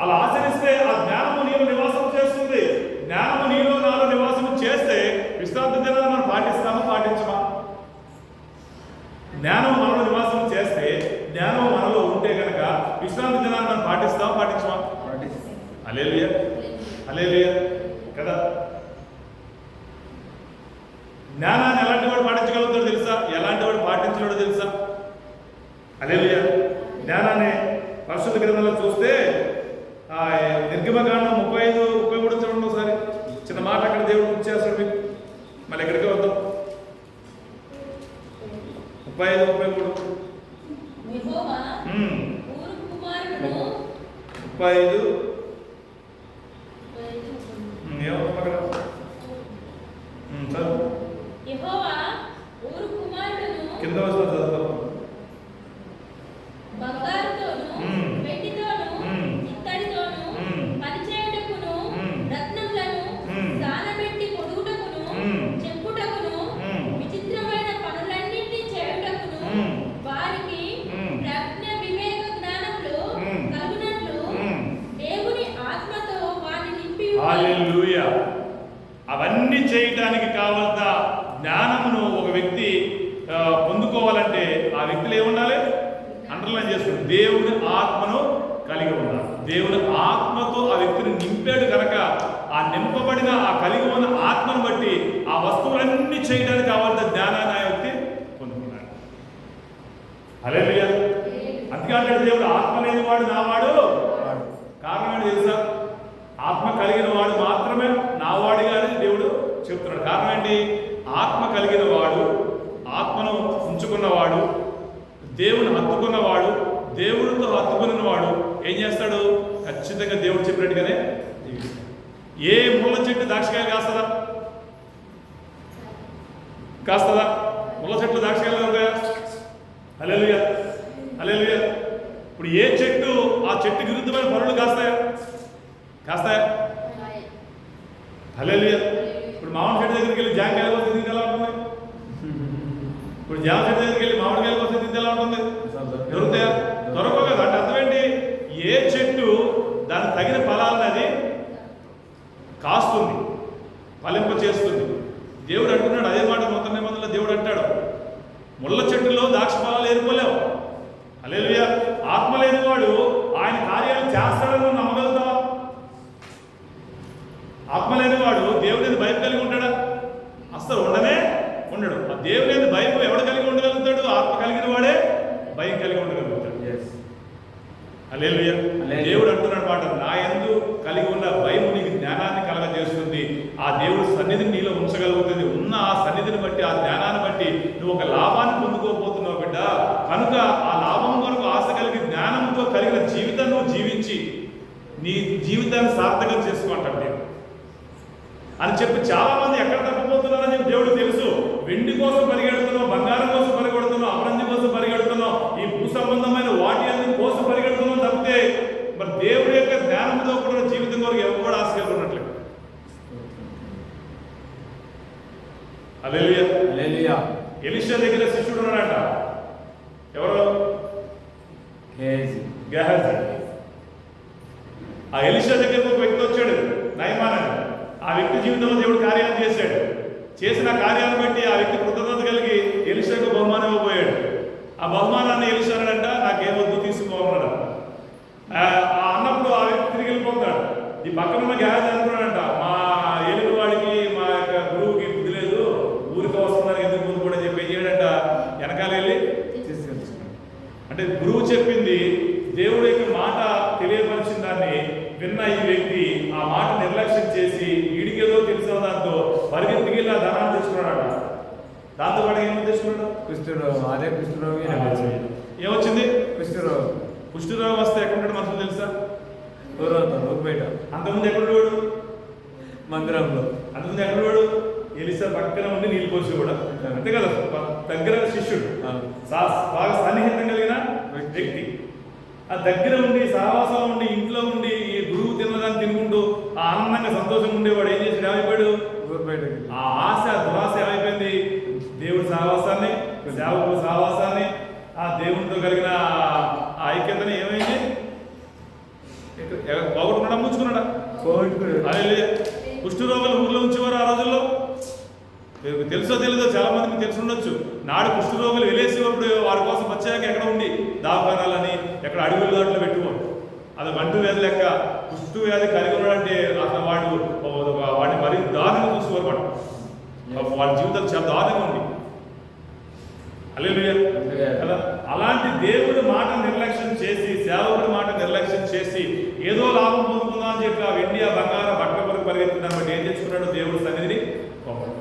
అలా ఆచరిస్తే ఆ జ్ఞానము నీలో నివాసం చేస్తుంది. జ్ఞానము నీలో నాలో నివాసం చేస్తే విశ్రాంతి దినాన్ని మనం పాటిస్తామా, పాటించమా? జ్ఞానం మనలో నివాసం చేస్తే, జ్ఞానం మనలో ఉంటే కనుక విశ్రాంతి దినాన్ని మనం పాటిస్తామా, పాటించమా? హల్లెలూయా, హల్లెలూయా కదా. జ్ఞానాన్ని ఎలాంటి వాడు పాటించగలుగుతాడో తెలుసా? ఎలాంటి వాడు పాటించలేడో తెలుసా? హల్లెలూయా. జ్ఞానాన్ని పరిశుద్ధ గ్రంథంలో చూస్తే నిర్గమకాండం 35-33 చూడండి ఒకసారి. చిన్న మాట అక్కడ దేవుడు ఇచ్చేస్తాడు మీకు. మళ్ళీ ఎక్కడికి వద్దాం. 35-33 ఏమవుతుంది అక్కడ? కింద వస్తుంది చదువుతాం. హల్లెలూయా. అవన్నీ చేయటానికి కావాల్సిన జ్ఞానమును ఒక వ్యక్తి పొందుకోవాలంటే ఆ వ్యక్తిలో ఏముండాలి? అండర్లైన్ చేసుకుంటారు. దేవుని ఆత్మను కలిగి ఉండాలి. దేవుని ఆత్మతో ఆ వ్యక్తిని నింపాడు కనుక ఆ నింపబడిన ఆ కలిగి ఉన్న ఆత్మను బట్టి ఆ వస్తువులన్నీ చేయడానికి కావాల్సిన జ్ఞానాన్ని ఆ వ్యక్తి పొందుకున్నాడు. హల్లెలూయా. అందుకే అంటాడు దేవుడు, ఆత్మ లేని వాడు నావాడు. కారణం ఏంటి తెలుసా? ఆత్మ కలిగిన వాడు మాత్రమే నావాడిగా అని దేవుడు చెప్తున్నాడు. కారణం ఏంటి? ఆత్మ కలిగిన వాడు, ఆత్మను ఉంచుకున్నవాడు, దేవుని హత్తుకున్నవాడు, దేవుడితో హత్తుకున్నవాడు ఏం చేస్తాడు? ఖచ్చితంగా దేవుడు చెప్పినట్టుగానే జీవిస్తాడు. ఏ ముళ్ళ చెట్టు ద్రాక్షకాయలు కాస్తుందా? కాస్తుందా? ముళ్ళ చెట్లు ద్రాక్షకాయలు ఉంటాయా? హల్లెలూయా. హల్లెలూయా. ఇప్పుడు ఏ చెట్టు ఆ చెట్టు విరుద్ధమైన పనులు కాస్తాయా? కాస్తాయా? హల్లెలూయా. ఇప్పుడు మామిడి చెట్టు దగ్గరికి వెళ్ళి జాంకాయలు కోసం తింటే ఎలా ఉంటుంది? ఇప్పుడు జామ చెట్టు దగ్గరికి వెళ్ళి మామిడికాయలు కోసం తింటే ఎలా ఉంటుంది? దొరుకుతాయా? దొరకవు కదా. అంటే అర్థం ఏంటి? ఏ చెట్టు దానికి తగిన ఫలాలను అది కాస్తుంది, ఫలింప చేస్తుంది. దేవుడు అంటున్నాడు అదే మాట నూతన నిబంధనలో దేవుడు అంటాడు, ముళ్ళ చెట్టులో ద్రాక్ష ఫలాలు ఏరుకోలేవు. హల్లెలూయా. ఆత్మ లేని వాడు ఆయన కార్యాలు చేస్తాడని నువ్వు నమ్మగలుగుతావా? ఆత్మ లేని వాడు దేవుని భయం కలిగి ఉంటాడా? అసలు ఉండనే ఉండడు. ఆ దేవుని భయం ఎవడు కలిగి ఉండగలుగుతాడు? ఆత్మ కలిగిన వాడే భయం కలిగి ఉండగలుగుతాడు. హల్లెలూయా. దేవుడు అంటున్నాడు మాట, నా యందు కలిగి ఉన్న భయం నీకు జ్ఞానాన్ని కలగజేస్తుంది. ఆ దేవుడు సన్నిధిని నీలో ఉంచగలుగుతుంది. ఉన్న ఆ సన్నిధిని బట్టి, ఆ జ్ఞానాన్ని బట్టి నువ్వు ఒక లాభాన్ని పొందుకోబోతున్నావు బిడ్డ. కనుక ఆ లాభం కొరకు ఆశ కలిగి జ్ఞానంతో కలిగిన జీవితాన్ని నువ్వు జీవించి నీ జీవితాన్ని సార్థకం చేసుకుంటాడు దేవుడు అని చెప్పి చాలా మంది ఎక్కడ తప్పిపోతున్నారని చెప్పి దేవుడు తెలుసు. వెండి కోసం పరిగెడుతున్నావు, బంగారం కోసం పరిగెడుతున్నావు, అభివృద్ధి కోసం పరిగెడుతున్నావు, ఈ భూ సంబంధమైన వాటి అన్ని కోసం పరిగెడుతున్నావు తప్పితే మరి దేవుడి యొక్క జ్ఞానంతో కూడిన జీవితం కొరకు ఎవరు కూడా ఆశ కలిగి ఉన్నట్లేదు. హల్లెలూయా. హల్లెలూయా. ఎలీషా దగ్గర శిష్యుడు ఉన్నాడంట. ఎవరు? గెహజీ. ఆ ఎలీషా దగ్గరకు ఒక వ్యక్తి వచ్చాడు, నయమాన్ అని. ఆ వ్యక్తి జీవితంలో దేవుడు కార్యాలు చేశాడు. చేసిన కార్యాలను బట్టి ఆ వ్యక్తి కృతజ్ఞత కలిగి ఎలీషాకు బహుమానం ఇవ్వబోయాడు. ఆ బహుమానాన్ని ఎలీషా అన్నాడంట, నాకేమొద్దు తీసుకోమన్నాడు. అన్నప్పుడు ఆ వ్యక్తి తిరిగి వెళ్ళిపోతాడు. ఈ పక్కన ఉన్న గెహజీ అనుకున్నాడంట, మా ఏలిన వాడికి మా యొక్క గురువుకి బుద్ధి లేదు, ఊరికి వస్తున్నారు ఎందుకు ముందు కూడా చెప్పి చేయడంట వెనకాల వెళ్ళి అంటే గురువు చెప్పింది దేవుడి యొక్క మాట తెలియపరిచిన దాన్ని విన్న ఈ వ్యక్తి ఆ మాట నిర్లక్ష్యం చేసి వీడికేదో తెలిసిన దాంతో పరిగెత్తికి వెళ్ళి ఆ ధనాన్ని తెచ్చుకున్నాడు. దాంతో పాటు ఏమో తెచ్చుకున్నాడు? కుష్ఠరోగం. అదే కుష్ఠరోగం ఏమొచ్చింది? కుష్ఠరోగం. కుష్ఠరోగం వస్తే ఎక్కడుంటాడు మనుషులు తెలుసా? బయట. అంతకుముందు ఎక్కడుండేవాడు? మందిరంలో. అంతకుముందు ఎక్కడుండేవాడు? ఎలీషా పక్కన ఉండి నీళ్ళు పోసి కూడా అంతే కదా. దగ్గర శిష్యుడు, బాగా సన్నిహితం కలిగిన వ్యక్తి, ఆ దగ్గర ఉండి సహవాసం ఉండి ఇంట్లో ఉండి ఈ గురువు తిన్నదాన్ని తినుకుంటూ ఆ ఆనందంగా సంతోషంగా ఉండేవాడు. ఏం చేసి ఏమైపోయాడు? ఆ ఆశ దురాశ ఏమైపోయింది? దేవుడి సహవాసాన్ని, సేవకుల సహవాసాన్ని, ఆ దేవునితో కలిగిన ఆ ఐక్యతని ఏమైంది? పోగొట్టుకున్నాడా? ముంచుకున్నాడా? అదే కుష్ఠరోగులు ఊర్లో ఉంచేవారు ఆ రోజుల్లో. తెలుసో తెలీదో చాలా మందికి తెలిసి ఉండొచ్చు. నాడు కుష్ఠరోగులు వెళ్ళేసేటప్పుడు వారి కోసం వచ్చాక ఎక్కడ ఉండి దావకానాలని ఎక్కడ అడవుల దాంట్లో పెట్టుకోండి. అది అంటు వ్యాధి లెక్క. కుష్ఠు వ్యాధి కలిగి ఉన్నాడంటే అసలు వాడిని మరీ దారుణంగా చూసుకోరు వాడు. వాడి జీవితాలు చాలా దారుణంగా ఉంది. హల్లెలూయా కదా. అలాంటి దేవుడి మాట నిర్లక్ష్యం చేసి, సేవకుడి మాట నిర్లక్ష్యం చేసి ఏదో లాభం పొందుకుందాం అని చెప్పి ఆ వెండి ఆ బంగారం బట్టల కొరకు పరిగెత్తుకున్నాను బట్టి ఏం తెచ్చుకున్నాడు? దేవుడి సన్నిధిని పోగొట్టుకున్నాడు.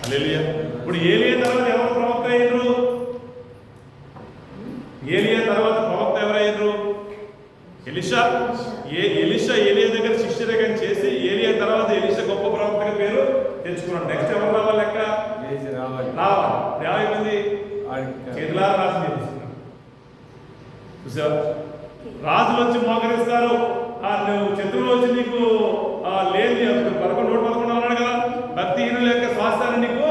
హల్లెలూయా. ఇప్పుడు ఏలియా తర్వాత ఎవరు ప్రవక్త అయ్యారు? ఏలియా తర్వాత ప్రవక్త ఎవరయ్యారు? ఎలీషా. ఎలీషా ఏలియా దగ్గర శిష్యరేఖం చేసి ఏలియా తర్వాత ఎలీషా గొప్ప ప్రవక్తగా పేరు తెచ్చుకున్నాడు. నెక్స్ట్ ఎవరు రావాలి? లెక్క రావాలి. ఏమైపోయింది? చేతులారా రాసి తీసుకున్నాడు. చూసావా? రాజులు వచ్చి మోకరిస్తారు, నువ్వు శత్రువులు వచ్చి నీకు లేని 11 అన్నాడు కదా, భక్తిహీనుల యొక్క స్వాస్థ్యాన్ని నీకు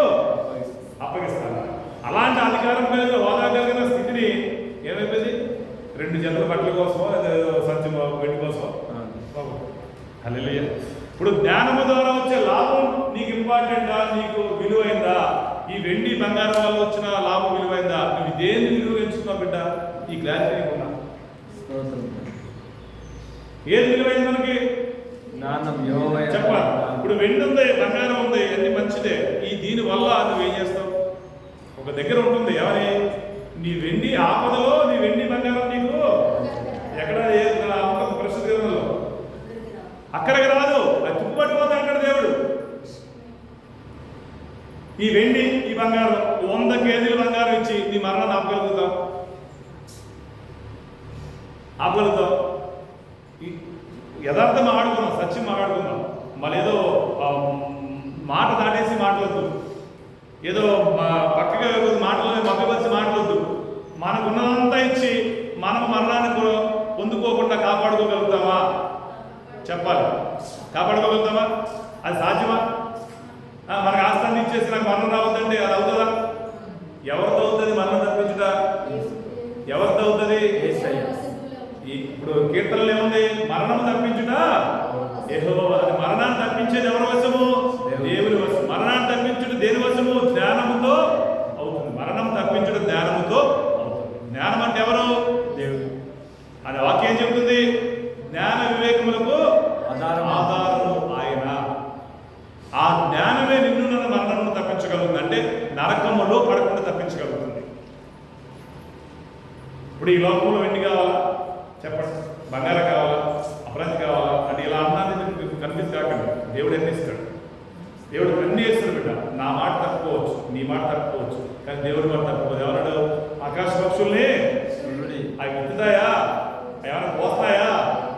అప్పగిస్తాను. అలాంటి అధికారం కలిగిన హోదా కలిగిన స్థితిని ఏమైపోయింది? 2 జతల బట్టల కోసమో సంచి వెండి కోసం. హల్లెలూయా. ఇప్పుడు జ్ఞానము ద్వారా వచ్చే లాభం నీకు ఇంపార్టెంటా? నీకు విలువైందా? ఈ వెండి బంగారం వల్ల వచ్చిన లాభం విలువైందా? నువ్వు దేన్ని విలువ ఎంచుకున్నావు బిడ్డ? ఈ క్లారిటీ ఉన్నా ఏది విలువైంది మనకి? చెప్పాలి. ఇప్పుడు వెండి ఉంది, బంగారం ఉంది, అన్ని మంచిదే. దీని వల్ల నువ్వేం చేస్తావు? ఒక దగ్గర ఉంటుంది ఎవరి నీ వెండి ఆపదలో నీ వెండి బంగారం నీకు ఎక్కడ పరిస్థితి అక్కడికి రాదు, అది తుప్పుపట్టిపోతా అంటాడు దేవుడు. ఈ వెండి ఈ బంగారం 100 కేజీల బంగారం ఇచ్చి నీ మరణాన్ని ఆపగలుగుతావు? ఆపగలుగుతావు? యథార్థం ఆడుకుందాం, సత్యం ఆడుకుందాం. మళ్ళీ ఏదో మాట దాటేసి మాట్లాడద్దు, ఏదో పక్కగా మాటలు మగ్గవలసి మాట్లాడద్దు. మనకున్నదంతా ఇచ్చి మనం మరణాన్ని పొందుకోకుండా కాపాడుకోగలుగుతామా? చెప్పాలి. కాపాడుకోగలుగుతామా? అది సాధ్యమా? మనకు ఆస్థాన్ని ఇచ్చేసి నాకు మరణం రావద్దండి, అది అవుతుందా? ఎవరితో అవుతుంది మరణం తప్పించుట? ఎవరితో అవుతుంది? ఇప్పుడు కీర్తనలు ఏముంది? మరణం తప్పించుట యెహోవా. అది మరణాన్ని తప్పించేది ఎవరి వశము? దేవుని వశము. మరణాన్ని తప్పించుట దేని వశము? జ్ఞానముతో అవుతుంది. మరణం తప్పించుట జ్ఞానముతో అవుతుంది. జ్ఞానం అంటే ఎవరు? దేవుడు. అది వాక్యం ఏం చెబుతుంది? జ్ఞాన వివేకములకు ఆధారము ఆయన. ఆ జ్ఞానమే నిన్ను నన్ను మరణమును తప్పించగలుగుతుంది. అంటే నరకములో పడకుండా తప్పించగలుగుతుంది. ఇప్పుడు ఈ లోకంలో వెండి కావాలా? చెప్పండి. బంగారం కావాలా? అపరాధి కావాలా? అంటే ఇలా అన్నది కన్ఫ్యూజ్ కాకండి. దేవుడు ఎన్ని ఇస్తాడు? దేవుడు అన్ని ఇస్తాడు బిడ్డ. నా మాట తప్పుకోవచ్చు, నీ మాట తప్పుకోవచ్చు, కానీ దేవుడి మాట తప్పుకోవచ్చు. ఎవరు? ఆకాశ పక్షుల్ని అవి విత్తుతాయా? ఏమైనా పోస్తాయా?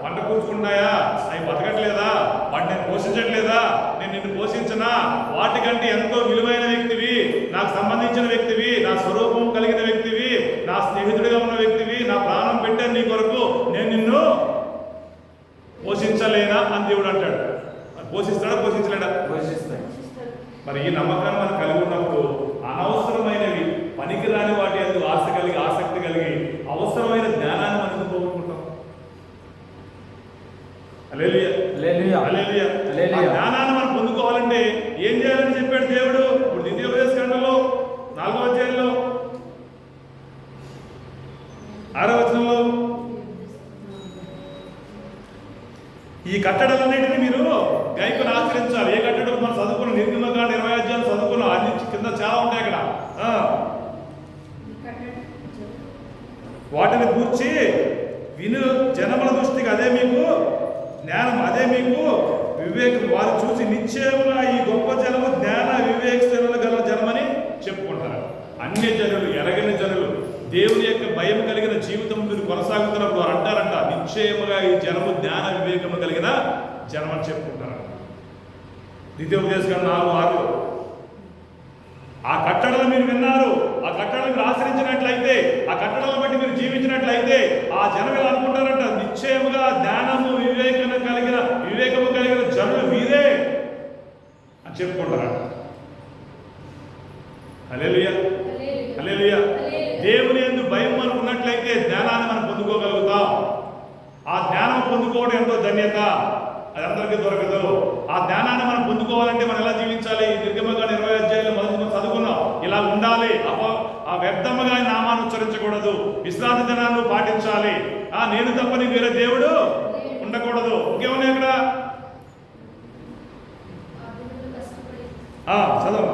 పంట కూర్చుకున్నాయా? అవి బతకట్లేదా? వాటిని నేను పోషించట్లేదా? నేను నిన్ను పోషించనా? వాటికంటే ఎంతో విలువైన వ్యక్తివి, నాకు సంబంధించిన వ్యక్తివి, నా స్వరూపం కలిగిన వ్యక్తివి, నా స్నేహితుడిగా ఉన్న వ్యక్తివి, నా ప్రాణం పెట్టాను నీ కొరకు, నేను నిన్ను పోషించలేనా అని దేవుడు అంటాడు. పోషిస్తాడా? పోషించలేడా? పోషిస్తాడు. మరి ఈ నమ్మకాన్ని మనం కలిగి ఉన్నప్పుడు అనవసరమైనవి, పనికిరాని వాటి అందు ఆశ కలిగి, ఆసక్తి కలిగి, అవసరమైన జ్ఞానాన్ని మనం పోగొట్టుకుంటాం. హల్లెలూయా, హల్లెలూయా, హల్లెలూయా. ఆ జ్ఞానాన్ని మనం పొందుకోవాలంటే ఏం చేయాలని చెప్పాడు దేవుడు? ఇప్పుడు ద్వితీయోపదేశ కాండంలో 4వ అధ్యాయంలో 6వ వచనంలో ఈ కట్టడలన్నింటినీ మీరు గైకుని ఆచరించాలి. ఏ కట్టడం మనం చదువుకున్న నిర్గమకాండ 20 అధ్యాయాలు చదువుకున్నాం. అన్ని కింద చాలా ఉంటాయి అక్కడ. వాటిని గూర్చి విను జనముల దృష్టికి అదే మీకు జ్ఞానం, అదే మీకు వివేకం. వారు చూసి నిశ్చయముగా ఈ గొప్ప జనము జ్ఞాన వివేకములు గల జనమని చెప్పుకుంటారు. అన్య జనులు, ఎరగని జనులు, దేవుని యొక్క భయం కలిగిన జీవితం మీరు కొనసాగుతున్నప్పుడు వారు అంటారంట, నిశ్చయముగా ఈ జనము జ్ఞాన వివేకము కలిగిన జనమని చెప్పుకుంటారు. ద్వితీయోపదేశకాండం 4:6. ఆ కట్టడలు మీరు విన్నారు, ఆ కట్టడలు మీరు ఆచరించినట్లయితే, ఆ కట్టడలను బట్టి మీరు జీవించినట్లయితే ఆ జనం అనుకుంటారంట, నిశ్చయముగా జ్ఞానము వివేకము కలిగిన జనులు వీరే అని చెప్పుకుంటారంట. హల్లెలూయా, హల్లెలూయా. దేవుని యందు భయం మనకు ఉన్నట్లయితే జ్ఞానాన్ని మనం పొందుకోగలుగుతాం. ఆ జ్ఞానం పొందుకోవడం ఎంతో ధన్యత, అది అందరికీ దొరకదు. ఆ జ్ఞానాన్ని మనం పొందుకోవాలంటే మనం ఎలా జీవించాలి? నిర్గమకాండ 20 అధ్యాయంలో మొదటి మనం చదువుకున్నాం. ఇలా ఉండాలి. ఆ వ్యర్థముగా నామాన్ని ఉచ్చరించకూడదు, విశ్రాంతి దినాన్ని పాటించాలి. నేను తప్ప నీకు వేరే దేవుడు ఉండకూడదు. ఇంకేమున్నాయి అక్కడ? చదవ.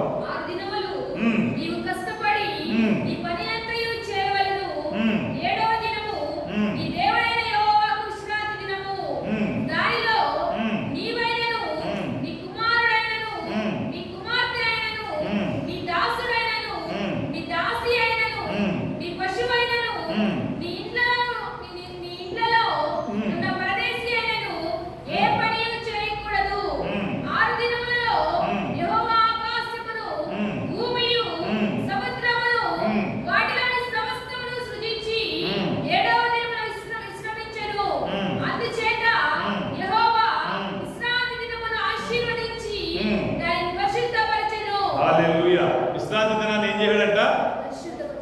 విశ్రాంతి దినాన్ని ఏం చేయడంట?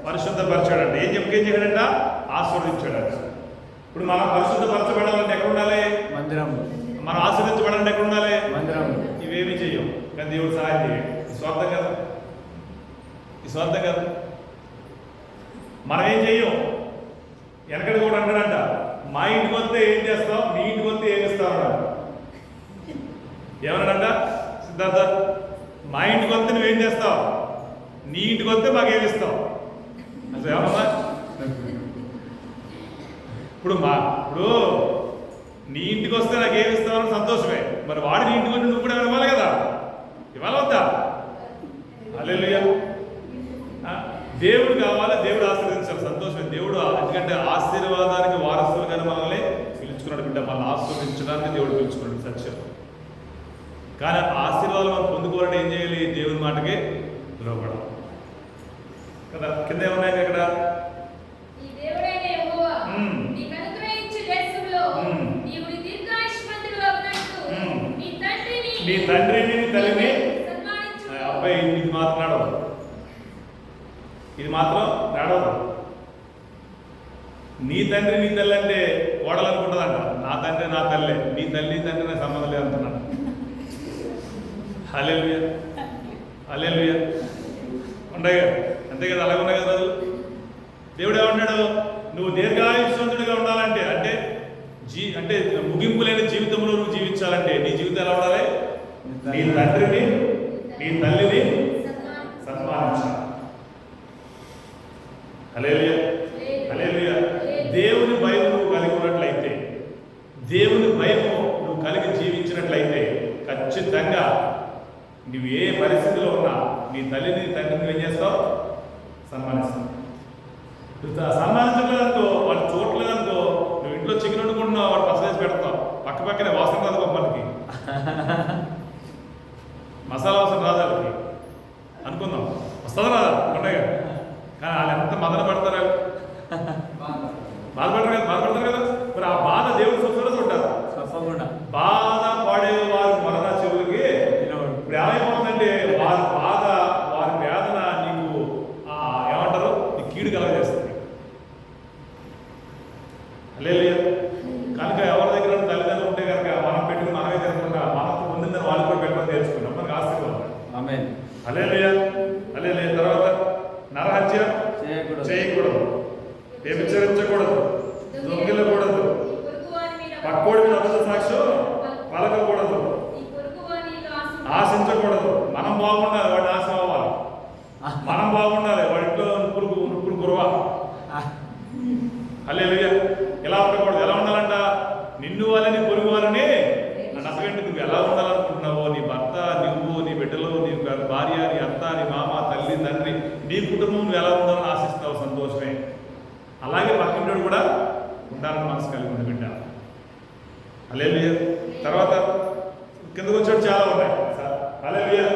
పరిశుద్ధపరచాడంట. ఏం చేయడంట? ఆశీర్వదించాడంట. ఇప్పుడు మనం పరిశుద్ధపరచబడాలంటే ఎక్కడ ఉండాలి? మందిరం. మనం ఆశీర్వించబడాలంటే ఎక్కడ ఉండాలి? మందిరం. ఇవేమి చెయ్యం, కానీ దేవుడు సహాయం చేయాలి. ఈ స్వార్థం కదా. మనం ఏం చెయ్యం. వెనకటి కూడా అంటాడంట, మా ఇంటికి వస్తే ఏం చేస్తావు, నీ ఇంటికి వస్తే ఏమి ఇస్తావు అన్నాడు. ఏమన్నాడంట సిద్ధార్థ? మా ఇంటికి వస్తే నువ్వేం చేస్తావు, నీ ఇంటికి వస్తే మాకేమి ఇస్తావు. అసలు ఏమన్నా ఇప్పుడు నీ ఇంటికి వస్తే నాకు ఏమి ఇస్తావని సంతోషమే. మరి వాడి నీ ఇంటికి వచ్చి నువ్వు కూడా ఇవ్వాలి కదా, ఇవ్వాలి వద్దా? హల్లెలూయా. దేవుడు కావాలి, దేవుడు ఆశీర్వదించాలి, సంతోషమే. దేవుడు ఎందుకంటే ఆశీర్వాదానికి వారసులుగా మనల్ని పిలుచుకున్నాడు బిడ్డ. మనల్ని ఆశీర్వదించడానికి దేవుడు పిలుచుకున్నాడు, సత్యం. కానీ ఆశీర్వాదాలు మనం పొందుకోవాలంటే ఏం చేయాలి? దేవుని మాటకి లోబడాలి కదా. కింద ఏమన్నాయి అక్కడ? నీ తండ్రిని నీ తల్లిని అబ్బాయి ఇది మాత్రం నడవదు, ఇది మాత్రం నడవదు. నీ తండ్రి నీ తల్లి అంటే కోడలు అనుకుంటుందంట, నా తండ్రి నా తల్లే, నీ తల్లి తండ్రి నాకు సంబంధం లేదంటున్నాను. హల్లెలూయా హల్లెలూయా. ఉండయి కదా, అంతే కదా, అలాగే ఉన్నాయి కదా రోజులు. దేవుడు ఏమంటాడు, నువ్వు దీర్ఘాయుష్వంతుడిగా ఉండాలంటే అంటే ముగింపు లేని జీవితంలో నువ్వు జీవించాలంటే నీ జీవితం ఎలా ఉండాలి? నీ తండ్రిని నీ తల్లిని సన్మానించాలి. హల్లెలూయా హల్లెలూయా. దేవుని భయం నువ్వు కలిగి ఉన్నట్లయితే, దేవుని భయము నువ్వు కలిగి జీవించినట్లయితే ఖచ్చితంగా నువ్వు ఏ పరిస్థితిలో ఉన్నా నీ తల్లిని తండ్రిని ఏం చేస్తావు? సన్మానిస్తావు. సన్మానించలేదనుకో, వాళ్ళు చూడలేదనుకో, నువ్వు ఇంట్లో చికెన్ వండుకుంటున్నావు, వాడు పసలేసి పెడతావు, పక్క పక్కనే వాసన రాదు బొమ్మలకి, మసాలా వాసన రాదు వాళ్ళకి అనుకుందాం, వస్తుందా రాదా పండగ? కానీ వాళ్ళు ఎంత మదన పడతారు, బాధపడతారు కదా. మరి ఆ బాధ దేవుడు చూస్తారో చూంటారు. బాధ పడే వారు మరణ చెవులకి ఇప్పుడు ఏమైపోతుందంటే వారి బాధ వారి వేదన నీకు ఏమంటారు, నీ కీడు కలగజేస్తుంది. హల్లెలూయా. కనుక ఎవరి దగ్గర తల్లిదండ్రులు ఉంటే కనుక మనం పెట్టుకుని మనమే తినకుండా మనకు పొందిందని వాళ్ళు కూడా పెట్టడం నేర్చుకున్నాం, మనకు ఆశీర్వాదం. హల్లెలూయా హల్లెలూయా. తర్వాత నరహత్య చేయకూడదు, వ్యభిచరించకూడదు, దొంగిలకూడదు, పక్కోడి మీద అబద్ధ సాక్ష్యం పలకకూడదు, ఆశించకూడదు. మనం బాగుండాలి, వాడి నాశనం అవ్వాలి. మనం బాగుండాలి, వాడి ఇంట్లో నుప్పుడు గురవా. హల్లెలూయా. ఎలా ఉండకూడదు, ఎలా ఉండాలంట? నిన్ను వాళ్ళని పొరుగు వాళ్ళని నన్ను అసలు నువ్వు ఎలా ఉండాలనుకుంటున్నావో, నీ భర్త, నువ్వు, నీ బిడ్డలు, నీ భార్య, నీ అత్త, నీ మామ, తల్లి, తండ్రి, నీ కుటుంబం నువ్వు ఎలా ఉండాలని ఆశిస్తావు, సంతోషమే. అలాగే పక్కింటోడు కూడా ఉండాలని మనసు కలిగి ఉంది బిడ్డ. హల్లెలూయా. తర్వాత కిందకు వచ్చాడు చాలా ఉన్నాయి. హల్లెలూయా.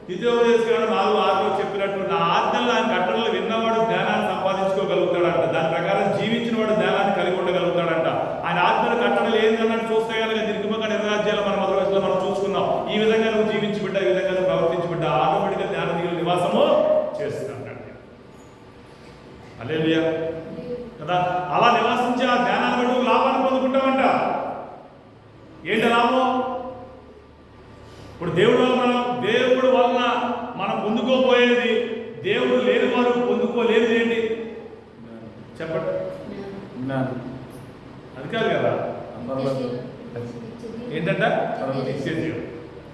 ద్వితీయోపదేశకాండం 4:6 చెప్పినట్టు నా ఆజ్ఞలు ఆయన కట్టడలు విన్నవాడు జ్ఞానాన్ని సంపాదించుకోగలుగుతాడంట. దాని ప్రకారం జీవించిన వాడు జ్ఞానాన్ని కలిగి ఉండగలుగుతాడంట. ఆయన ఆజ్ఞలు కట్టడలు ఏంటన్నట్టు చూస్తే కనుక దీర్ఘమక నిర్రాజ్యాలు మన మొదటి వయసులో మనం చూసుకున్నాం. ఈ విధంగా నువ్వు జీవించి బిడ్డ, ఈ విధంగా నువ్వు ప్రవర్తించి బిడ్డ, ఆటోమేటిక్గా జ్ఞాన దిగులు నివాసము చేస్తున్నాడు. హల్లెలూయా కదా. అలా నివాసించి ఆ జ్ఞానాన్ని బట్టి లాభాన్ని పొందుకుంటామంట. ఏంటి లాభం? ఇప్పుడు దేవుడు వలన మనం పొందుకోపోయేది, దేవుడు లేని వారు పొందుకోలేనిది ఏంటి చెప్పండి? అది కాదు కదా. ఏంటంట?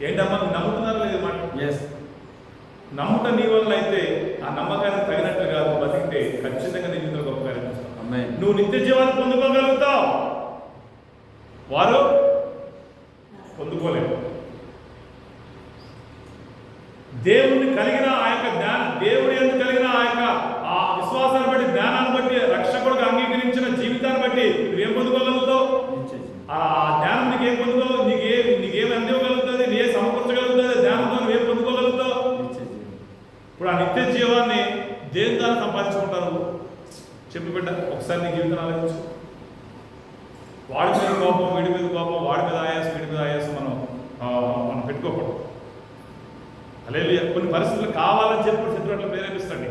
ఏంటమ్మా నమ్ముతున్నారు లేదు మాట? నమ్ముట నీ వల్ల అయితే ఆ నమ్మకానికి తగినట్లుగా నువ్వు బతికితే ఖచ్చితంగా నీ జీవితంలో గొప్ప కార్యం చేస్తావు. నువ్వు నిత్య జీవాన్ని పొందుకోగలుగుతావు, వారు పొందుకోలేరు. దేవుడిని కలిగిన ఆ యొక్క జ్ఞానం, దేవుడి ఎందుకు కలిగిన ఆ విశ్వాసాన్ని బట్టి, జ్ఞానాన్ని బట్టి, రక్షకుడుగా అంగీకరించిన జీవితాన్ని బట్టి నువ్వేం పొందుకోగలుగుతావు? ఆ జ్ఞానం నీకేం పొందుతావు? నీకేమి అందివ్వగలుగుతుంది? నీ సమకూర్చగలుగుతుంది? జ్ఞానంతో నువ్వేం పొందుకోగలుగుతావు? ఇప్పుడు ఆ నిత్య జీవాన్ని దేని ద్వారా సంపాదించుకుంటారు చెప్పి బిడ్డ, ఒకసారి నీ జీవితం ఆలోచించు. వాడి మీద కోపం, వీడి మీద కోపం, వాడి మీద ఆయాసం, వీడి మీద ఆయాసం మనం పెట్టుకోకూడదు. హల్లెలూయా. కొన్ని పరిస్థితులు కావాలని చెప్పి శత్రువులు ప్రేరేపిస్తాడు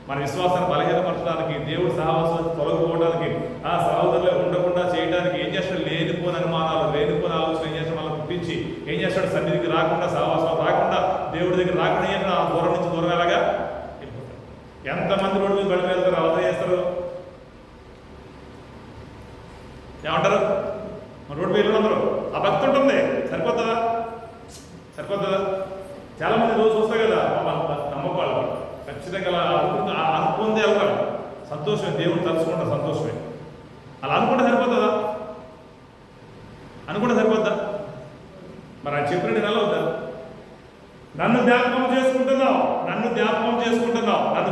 మన విశ్వాసాన్ని బలహీనపరచడానికి, దేవుడి సహవాసం తొలగిపోవడానికి, ఆ సహోదరులు ఉండకుండా చేయడానికి ఏం చేస్తాడు? లేనిపోని అనుమానాలు, లేనిపోని ఆలోచన ఏం చేస్తాడు? వాళ్ళని పుట్టించి ఏం చేస్తాడు? సన్నిధికి రాకుండా, సహవాసం రాకుండా, దేవుడి దగ్గర రాకుండా ఆ దూరం నుంచి దూరం ఎలాగా వెళ్ళిపోతాడు. ఎంతమంది రోడ్డు మీద బయట వెళ్తారు, అలా చేస్తారు, ఏమంటారు? మన రోడ్డు మీద అందరూ ఆ భక్తి ఉంటుంది, సరిపోతుందా? చాలా మంది రోజు వస్తాయి కదా నమ్మకాలు, ఖచ్చితంగా అలా అనుకుందే వెళ్తారు. సంతోషమే, దేవుడు తలుచుకుంటా సంతోషమే. అలా అనుకుంటే సరిపోతుందా? మరి ఆయన చెప్పినట్టు నెల అవుతా? నన్ను జ్ఞాపకం చేసుకుంటున్నావు, నన్ను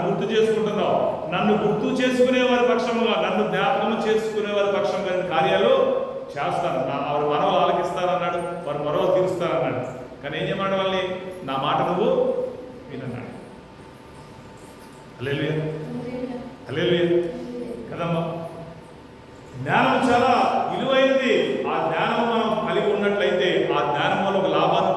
గుర్తు చేసుకుంటున్నావు, నన్ను గుర్తు చేసుకునే వారి పక్షముగా, నన్ను జ్ఞాపకం చేసుకునే వారి పక్షంగా కార్యాలు చేస్తాను. వారి మనవలు ఆలకిస్తారన్నాడు, వారి మొరవలు తీరుస్తారన్నాడు. కానీ ఏం చేయమన్నాడు? వాళ్ళని నా మాట నువ్వు వినన్నాడు. హల్లెలూయా కదమ్మా. జ్ఞానం చాలా విలువైనది. ఆ జ్ఞానం మనం కలిగి ఉన్నట్లయితే ఆ జ్ఞానం వల్ల ఒక లాభాన్ని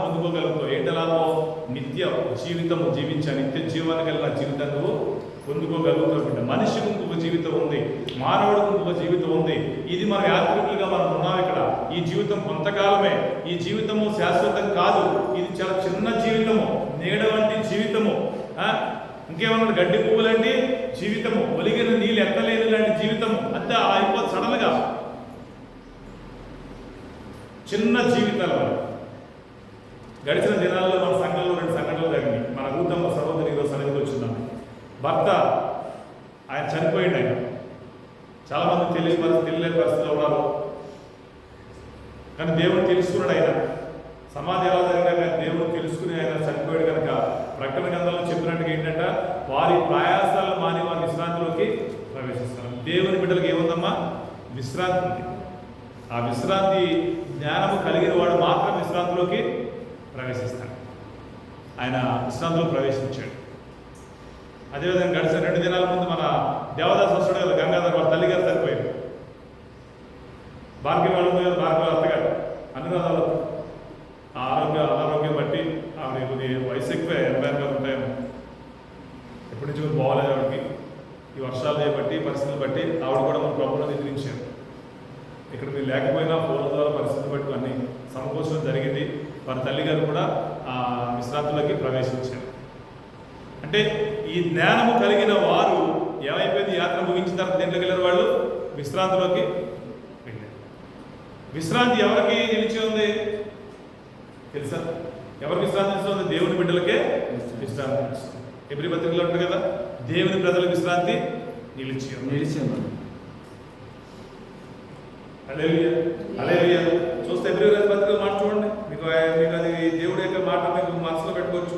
పొందుకోగలుగుతాం బిడ్డ. మనిషికి ఇంకొక జీవితం ఉంది, మానవుడికి ఇంకొక జీవితం ఉంది. ఇది మన యాత్రికులుగా మనం ఉన్నాం ఇక్కడ. ఈ జీవితం కొంతకాలమే, ఈ జీవితము శాశ్వతం కాదు. ఇది చాలా చిన్న జీవితము, నీడ వంటి జీవితము. ఇంకేమన్నా గడ్డి పువ్వులండి జీవితము, ఒలిగిన నీళ్ళు ఎత్తలేని లాంటి జీవితము. అంతా అయిపోతుంది సడన్గా. చిన్న జీవితాలు గడిచిన దినాల్లో మన సంఘంలో 2 సంఘటనలు జరిగినాయి. మన ఊతమ్మ సహోదరి ఈరోజు సన్నిధికి వచ్చిందాం. భర్త ఆయన చనిపోయింది. ఆయన చాలామంది తెలియలేని పరిస్థితిలో ఉన్నారు. కానీ దేవుడు తెలుసుకున్నాడు. ఆయన సమాధి ఎలా జరిగినా కానీ దేవుడు తెలుసుకుని ఆయన చనిపోయాడు కనుక ప్రకటన గ్రంథంలో చెప్పినట్టుగా ఏంటంటే వారి ప్రయాసాలను మాని వారి విశ్రాంతిలోకి ప్రవేశిస్తారు. దేవుని బిడ్డలకు ఏముందమ్మా? విశ్రాంతి ఉంది. ఆ విశ్రాంతి జ్ఞానము కలిగిన వాడు మాత్రం విశ్రాంతిలోకి ప్రవేశిస్తాడు. ఆయన విశ్రాంతిలో ప్రవేశించాడు. అదేవిధంగా గడిచిన 2 దినాల ముందు మన దేవదాస్ వస్తాడు కదా, గంగాధర్ వాళ్ళ తల్లిగారు చనిపోయారు. భార్గవి వాళ్ళు భార్గవి అత్తగారు అనురాధాలు అనారోగ్యం బట్టి ఆమె కొద్దిగా వయసు ఎక్కువే, 80 ఉంటాయేమో. ఎప్పటి నుంచి కూడా బాగోలేదు ఆవిడకి. ఈ వర్షాలు బట్టి పరిస్థితులు బట్టి ఆవిడ కూడా మన ప్రభుత్వం నిద్రించారు. ఇక్కడ మీరు లేకపోయినా ఫోన్ల ద్వారా పరిస్థితులు బట్టి అన్ని సమకూర్చడం జరిగింది. వారి తల్లిగారు కూడా ఆ విశ్రాంతిలోకి ప్రవేశించారు. అంటే ఈ జ్ఞానము కలిగిన వారు ఏమైపోయింది? యాత్ర ముగించిన తర్వాత దేంట్లోకి వెళ్ళారు? వాళ్ళు విశ్రాంతిలోకి వెళ్ళారు. విశ్రాంతి ఎవరికి నిలిచి ఉంది తెలుసా? ఎవరికి విశ్రాంతి ఇస్తుంది? దేవుని బిడ్డలకే విశ్రాంతి ఇస్తుంది. ఎబ్రీ పత్రికలో ఉంటుంది కదా, దేవుని ప్రజలకు విశ్రాంతి నిలిచి ఉంది. హల్లెలూయా. చూస్తే ఎబ్రీ రాజు పత్రికలు మాట చూడండి. మీకు అది దేవుడి యొక్క మాట మీకు మనసులో పెట్టుకోవచ్చు.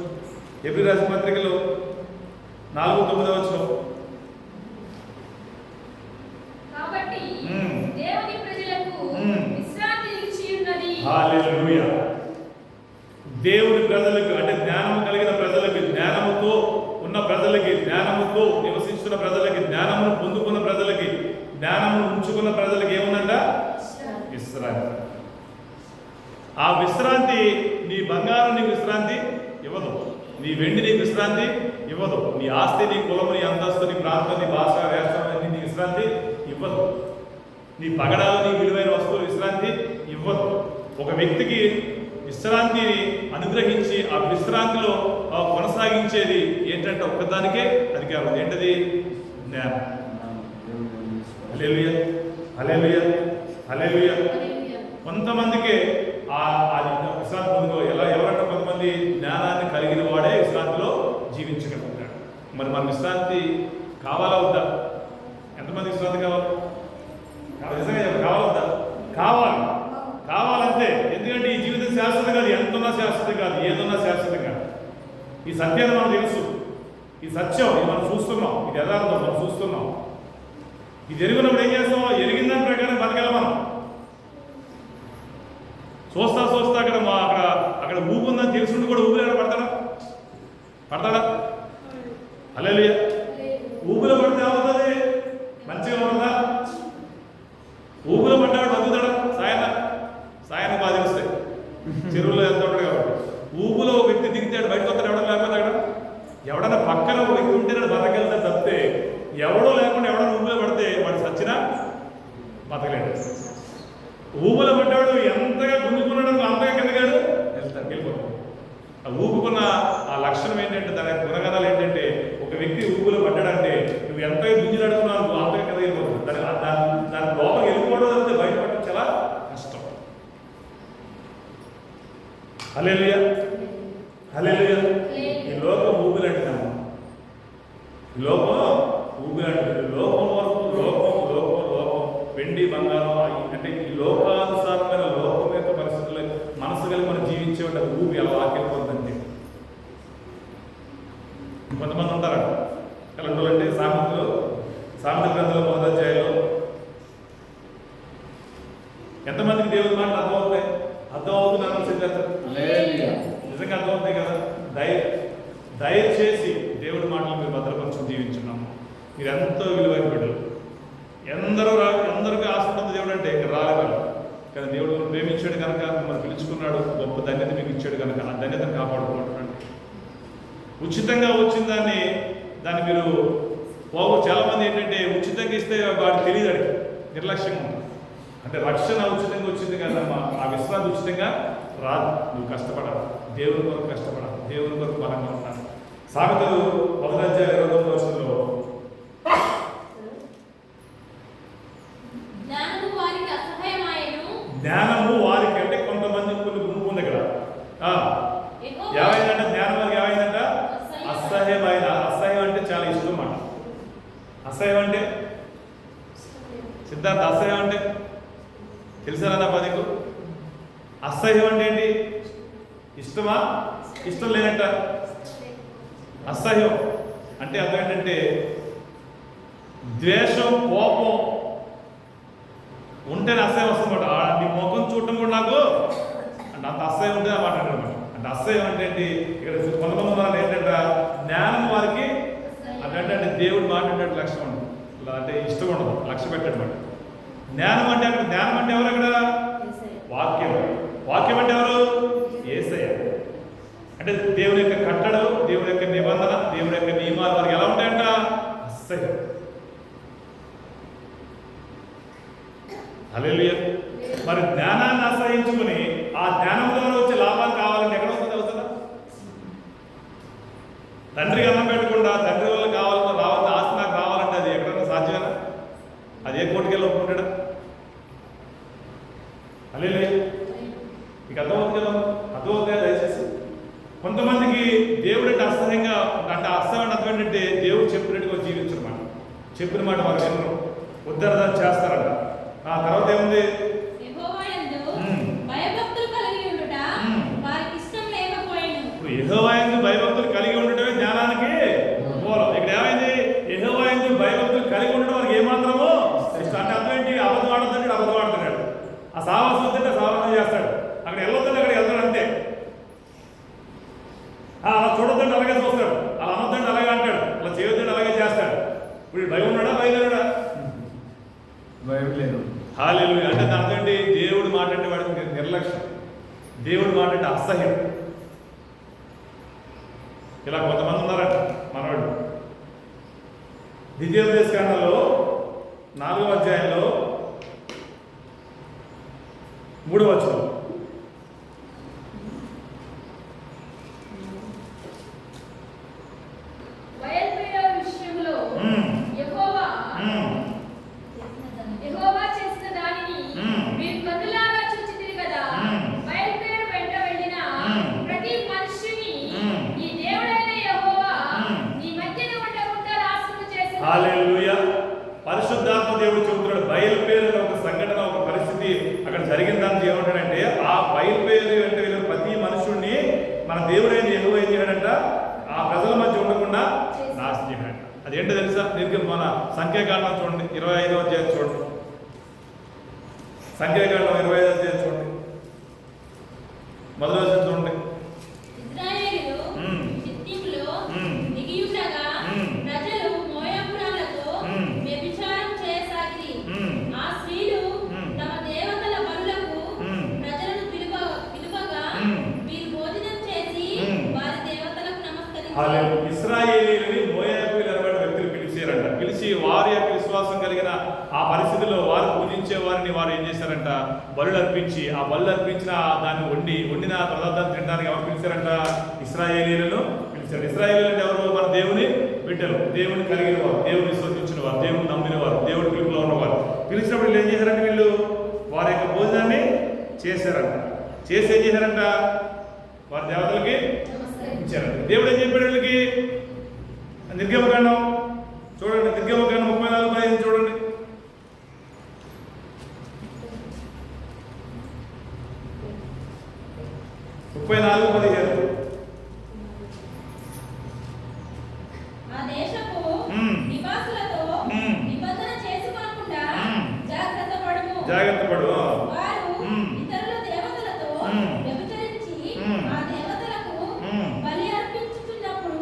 ఎబ్రీ రాజు పత్రికలో 4:9 వచనం. కాబట్టి దేవుని ప్రజలకు విశ్రాంతి నిలిచి ఉన్నది. హల్లెలూయా. దేవుని ప్రజలకు అంటే జ్ఞానము కలిగిన ప్రజలకి, జ్ఞానముతో ఉన్న ప్రజలకి, జ్ఞానముతో నివసిస్తున్న ప్రజలకి, జ్ఞానమును పొందుకున్న ప్రజలకి, జ్ఞానమును ఉంచుకున్న ప్రజలకి ఏముందంట? విశ్రాంతి. ఆ విశ్రాంతి నీ బంగారం నీకు విశ్రాంతి ఇవ్వదు, నీ వెండి నీకు విశ్రాంతి ఇవ్వదు, నీ ఆస్తి, నీ కులము, నీ అంతస్తు, నీ ప్రాంతం, నీ భాష, వేషం నీ విశ్రాంతి ఇవ్వదు, నీ పగడాలు, నీ విలువైన వస్తువులు విశ్రాంతి ఇవ్వదు. ఒక వ్యక్తికి విశ్రాంతిని అనుగ్రహించి ఆ విశ్రాంతిలో కొనసాగించేది ఏంటంటే ఒక్కదానికే అధికారం ఉంది. ఏంటది? జ్ఞానం. హల్లెలూయా, హల్లెలూయా, హల్లెలూయా. కొంతమందికే అది విశ్రాంతి పొందుకో. ఎవరంటే కొంతమంది జ్ఞానాన్ని కలిగిన వాడే విశ్రాంతిలో జీవించగలుగుతాడు. మరి మన విశ్రాంతి కావాలా వద్దా? ఎంతమంది విశ్రాంతి కావాలి? నిజంగా కావాలా వద్దా? కావాలంతే. ఎందుకంటే ఈ జీవితం శాశ్వతం కాదు, ఎంతున్నా శాశ్వతం కాదు, ఏదున్నా శాశ్వతం కాదు. ఈ సత్యాన్ని మనకు తెలుసు, ఈ సత్యం ఇది మనం చూస్తున్నాం, ఇది యథార్థం మనం చూస్తున్నాం. ఇది ఎరుగున్నప్పుడు ఏం చేస్తాం? ఎరిగిన దాని ప్రకారం బతకాలి మనం. చూస్తా అక్కడ ఊపు ఉందని తెలుసుండి కూడా ఊపిరి పడతాడా? హల్లెలూయా. ఊపిలో పడితే ఏమవుతుంది? మంచిగా ఉంటుందా? ఊపిలో పడ్డాడు బతుకుతాడా? సాయాన్ని బాధిస్తాయి. చెరువులో ఎంత ఉంటాడు కాబట్టి ఊపులో ఒక వ్యక్తి దిగితే బయటకు వస్తాడు. ఎవడో లేకపోతే అక్కడ ఎవడన్నా పక్కన ఒక వ్యక్తి ఉంటే బతకెళ్తే తప్పితే ఎవడో లేకుండా ఎవడన్నా ఊపిలో పడితే వాడు సచ్చినా బతకలేడు. ఊపులో పడ్డాడు ఎంతగా గుంజుకున్నాడు అంతగా కిందగాడు వెళ్ళిపోతాడు. ఆ ఊపుకున్న ఆ లక్షణం ఏంటంటే, దాని గుణగణాలు ఏంటంటే, ఒక వ్యక్తి ఊపులో పడ్డాడంటే నువ్వు ఎంతగా గుంజులాడుతున్నావు అంతగా కింద వెళ్ళిపోతుంది. దాని లోపలికి వెళ్ళిపోవడం అంటే బయటపడడం చాలా కష్టం. హల్లెలూయా, హల్లెలూయా. ఈ లోకం ఊపిలాంటిదమ్మా. ఈ లోకం ఊపిలాంటిది. లోకం వెండి బంగారం అంటే ఈ లోకానుసారమైన లోకం యొక్క పరిస్థితుల్లో మనసు కలిగి మనం జీవించేవాడు ఊపి అలా ఆకెళ్ళిపోతుందండి. కొంతమంది ఉంటారట ఎలాంటి సామెతల గ్రంథంలో 1వ అధ్యాయంలో ఎంతమందికి దేవుడి మాటలు అర్థమవుతాయి? అర్థమవుతున్నాను నిజంగా అర్థమవుతాయి కదా. దయచేసి దేవుడి మాటలు మీరు భద్రపరచుకుని జీవించున్నాము. మీరు ఎంతో విలువైన బిడ్డలు. అందరికీ ఆశ ఉంటుంది దేవుడు అంటే, ఇక్కడ రాలేదు కానీ దేవుడు ప్రేమించాడు కనుక మిమ్మల్ని పిలుచుకున్నాడు. గొప్ప ధన్యత మీకు ఇచ్చాడు కనుక ఆ ధన్యతను కాపాడుకుంటున్నాడు. ఉచితంగా వచ్చిన దాన్ని మీరు చాలా మంది ఏంటంటే ఉచితంగా ఇస్తే వాడు తెలియదు, అడిగి నిర్లక్ష్యంగా ఉంటుంది. అంటే రక్షణ ఉచితంగా వచ్చింది కదమ్మా, ఆ విశ్రాంతి ఉచితంగా రాదు. నువ్వు కష్టపడాలి, దేవుని కొరకు కష్టపడాలి, దేవుని కొరకు బలంగా ఉండాలి. సామెతలు 1:29 జ్ఞానము వారికి, అంటే కొంతమంది కొన్ని గుంపు ఉంది ఇక్కడ. ఏమైందంటే జ్ఞానం వారికి ఏమైందంట? అసహ్యమైన. అసహ్యం అంటే చాలా ఇష్టం మాట. అసహ్యం అంటే సిద్ధార్థ, అసహ్యం అంటే తెలుసారా పదికు? అసహ్యం అంటే ఏంటి? ఇష్టమా? ఇష్టం లేదంట. అసహ్యం అంటే అర్థం ఏంటంటే ద్వేషం, కోపం ఉంటేనే అసహ్యం వస్తుందన్నమాట. నీ ముఖం చూడటం కూడా నాకు అంటే అంత అసహ్యం ఉంటే అన్నమాట. అంటే అసహ్యం అంటే ఏంటి? ఇక్కడ కొంతమంది ఉన్నారు ఏంటంటే జ్ఞానం వారికి అంటే దేవుడు మాట్లాడే లక్ష్యం ఉండదు, అంటే ఇష్టం ఉండదు, లక్ష్య పెట్టడం. జ్ఞానం అంటే అక్కడ జ్ఞానం అంటే ఎవరు? అక్కడ వాక్యం. వాక్యం అంటే ఎవరు? యేసయ్య. అంటే దేవుని యొక్క కట్టడలు, దేవుని యొక్క నిబంధన, దేవుని యొక్క నియమాలు వారికి ఎలా ఉంటాయంట? అసహ్యం. హల్లెలూయా. మరి జ్ఞానాన్ని అసహించుకుని ఆ జ్ఞానం ద్వారా వచ్చే లాభాలు కావాలంటే ఎక్కడ వస్తుంది? అవుతుందా? తండ్రికి అన్నం పెట్టకుండా తండ్రి వల్ల కావాలన్నా రావాలని ఆస్తి నాకు రావాలంటే అది ఎక్కడన్నా సాధ్యమేనా? అది ఏ కోటికెళ్ళి ఒప్పుకుంటాడా? హల్లెలూయా. మీకు అర్థమవుతుంది కదా? అర్థమవుతుందా? దయచేసి కొంతమందికి దేవుడు అంటే అసహ్యంగా, అంటే అసహ్యం అర్థం ఏంటంటే దేవుడు చెప్పినట్టుగా జీవించమాట, చెప్పిన మాట వారు వినరు, ఉద్ధరణ చేస్తారంట. ఆ తర్వాత ఏముంది? భయభక్తులు కలిగి ఉండుట వారికి ఇష్టం లేకపోయిను. యెహోవాయందు భయభక్తులు కలిగి ఉండటమే జ్ఞానానికి మూలం. ఇక్కడ ఏమైంది? యెహోవాయందు భయభక్తులు కలిగి ఉండడం వారికి ఏమాత్రమో ఇష్టం. అంటే అర్థం ఏంటి? అబద్ధం ఆడుతున్నాడు, అబద్ధం ఆడుతున్నాడు. ఆ సావాసం వద్దంటే సావాసం చేస్తాడు, అక్కడ వెళ్ళొద్దంటే అక్కడ వెళ్తాడు, అంతే. అలా చూడొద్దంటే అలాగే చూస్తాడు, అలా అనొద్దంటే అలాగే అంటాడు, అలా చేయొద్దంటే అలాగే చేస్తాడు. ఇప్పుడు భయం ఉన్నాడా? భయలేడా? భయం లేదు. హల్లెలూయా. అంటే దాని అర్థం ఏంటి? దేవుడు మాట్లాడే వాడికి నిర్లక్ష్యం, దేవుడు మాట్లాడే అసహ్యం. ఇలా కొంతమంది ఉన్నారంట మనవాళ్ళు. ద్వితీయోపదేశకాండంలో 4వ అధ్యాయంలో 3వ వచనం. యెహోవా చేసిన దానిని మీరు కన్నులారా చూచితిరి కదా. బయలుపేరు వెంట వెళ్ళిన ప్రతి మనుష్యుని నీ దేవుడైన యెహోవా నీ మధ్యన ఉండకుండా నాశనం చేశాడు. హల్లెలూయా. పరిశుద్ధాత్మ దేవుడు చెబుతున్నాడు, బయలుపేరు ఒక సంఘటన, ఒక పరిస్థితి అక్కడ జరిగిన దాన్ని ఏమంటాడంటే ఆ బయలుపేరు వెంట వెళ్ళిన ప్రతి మనుషుడిని మన దేవుడైన యెహోవా ఏం చేయడంట? ఆ ప్రజల మధ్య ఉండకుండా నాశనం చేయడంట. అదేంటో తెలుసా? దీనికి మన సంఖ్యాకాండం చూడండి, 25వ అధ్యాయం చూడండి. సంఖ్యాకాండం 25వ అధ్యాయం చూడండి, మొదటి వచనం చూడండి. ఇశ్రాయేలీయులు షిత్తీములో దిగియుండగా ప్రజలు మోయాబురాలతో వ్యభిచారం చేయసాగిరి. ఆ స్త్రీలు తమ దేవతల బలులకు ప్రజలను పిలువగా వీరు భోజనం చేసి వారి దేవతలకు నమస్కరించారు. ఇశ్రాయేలీయులని మోయాబీయులు అనబడిన వ్యక్తులు పిలిచారంట. పిలిచి వారి యొక్క విశ్వాసం కలిగిన ఆ పరిస్థితుల్లో వారు పూజించే వారిని వారు ఏం చేశారంట? బలులు అర్పించి, ఆ బలులు అర్పించిన దాన్ని వండిన పదార్థాలు తినడానికి ఎవరు పిలిచారంట? ఇశ్రాయేలీయులను పిలిచారు. ఇశ్రాయేలీయులు అంటే ఎవరు? మన దేవుని బిడ్డలు, దేవుని కలిగిన వారు, దేవుని విశ్వసించిన వారు, దేవుని నమ్మిన వారు, దేవుడి పిలుపులో ఉన్నవారు. పిలిచినప్పుడు వీళ్ళు ఏం చేశారంటే వీళ్ళు వారి యొక్క భోజనాన్ని చేశారంట. చేసి ఏం చేశారంట? వారి దేవతలకి ఇచ్చారంట. దేవుడు ఏం చెప్పాడు వీళ్ళకి? నిర్గమకాండం చూడండి, నిర్గమకాండం 34:15 చూడండి. ఆ దేశపు నివాసులతో నిబంధన చేసుకోకుండా జాగ్రత్త పడు. వారు ఇతరుల దేవతలతో వ్యభిచరించి ఆ దేవతలకు బలి అర్పించుతున్నప్పుడు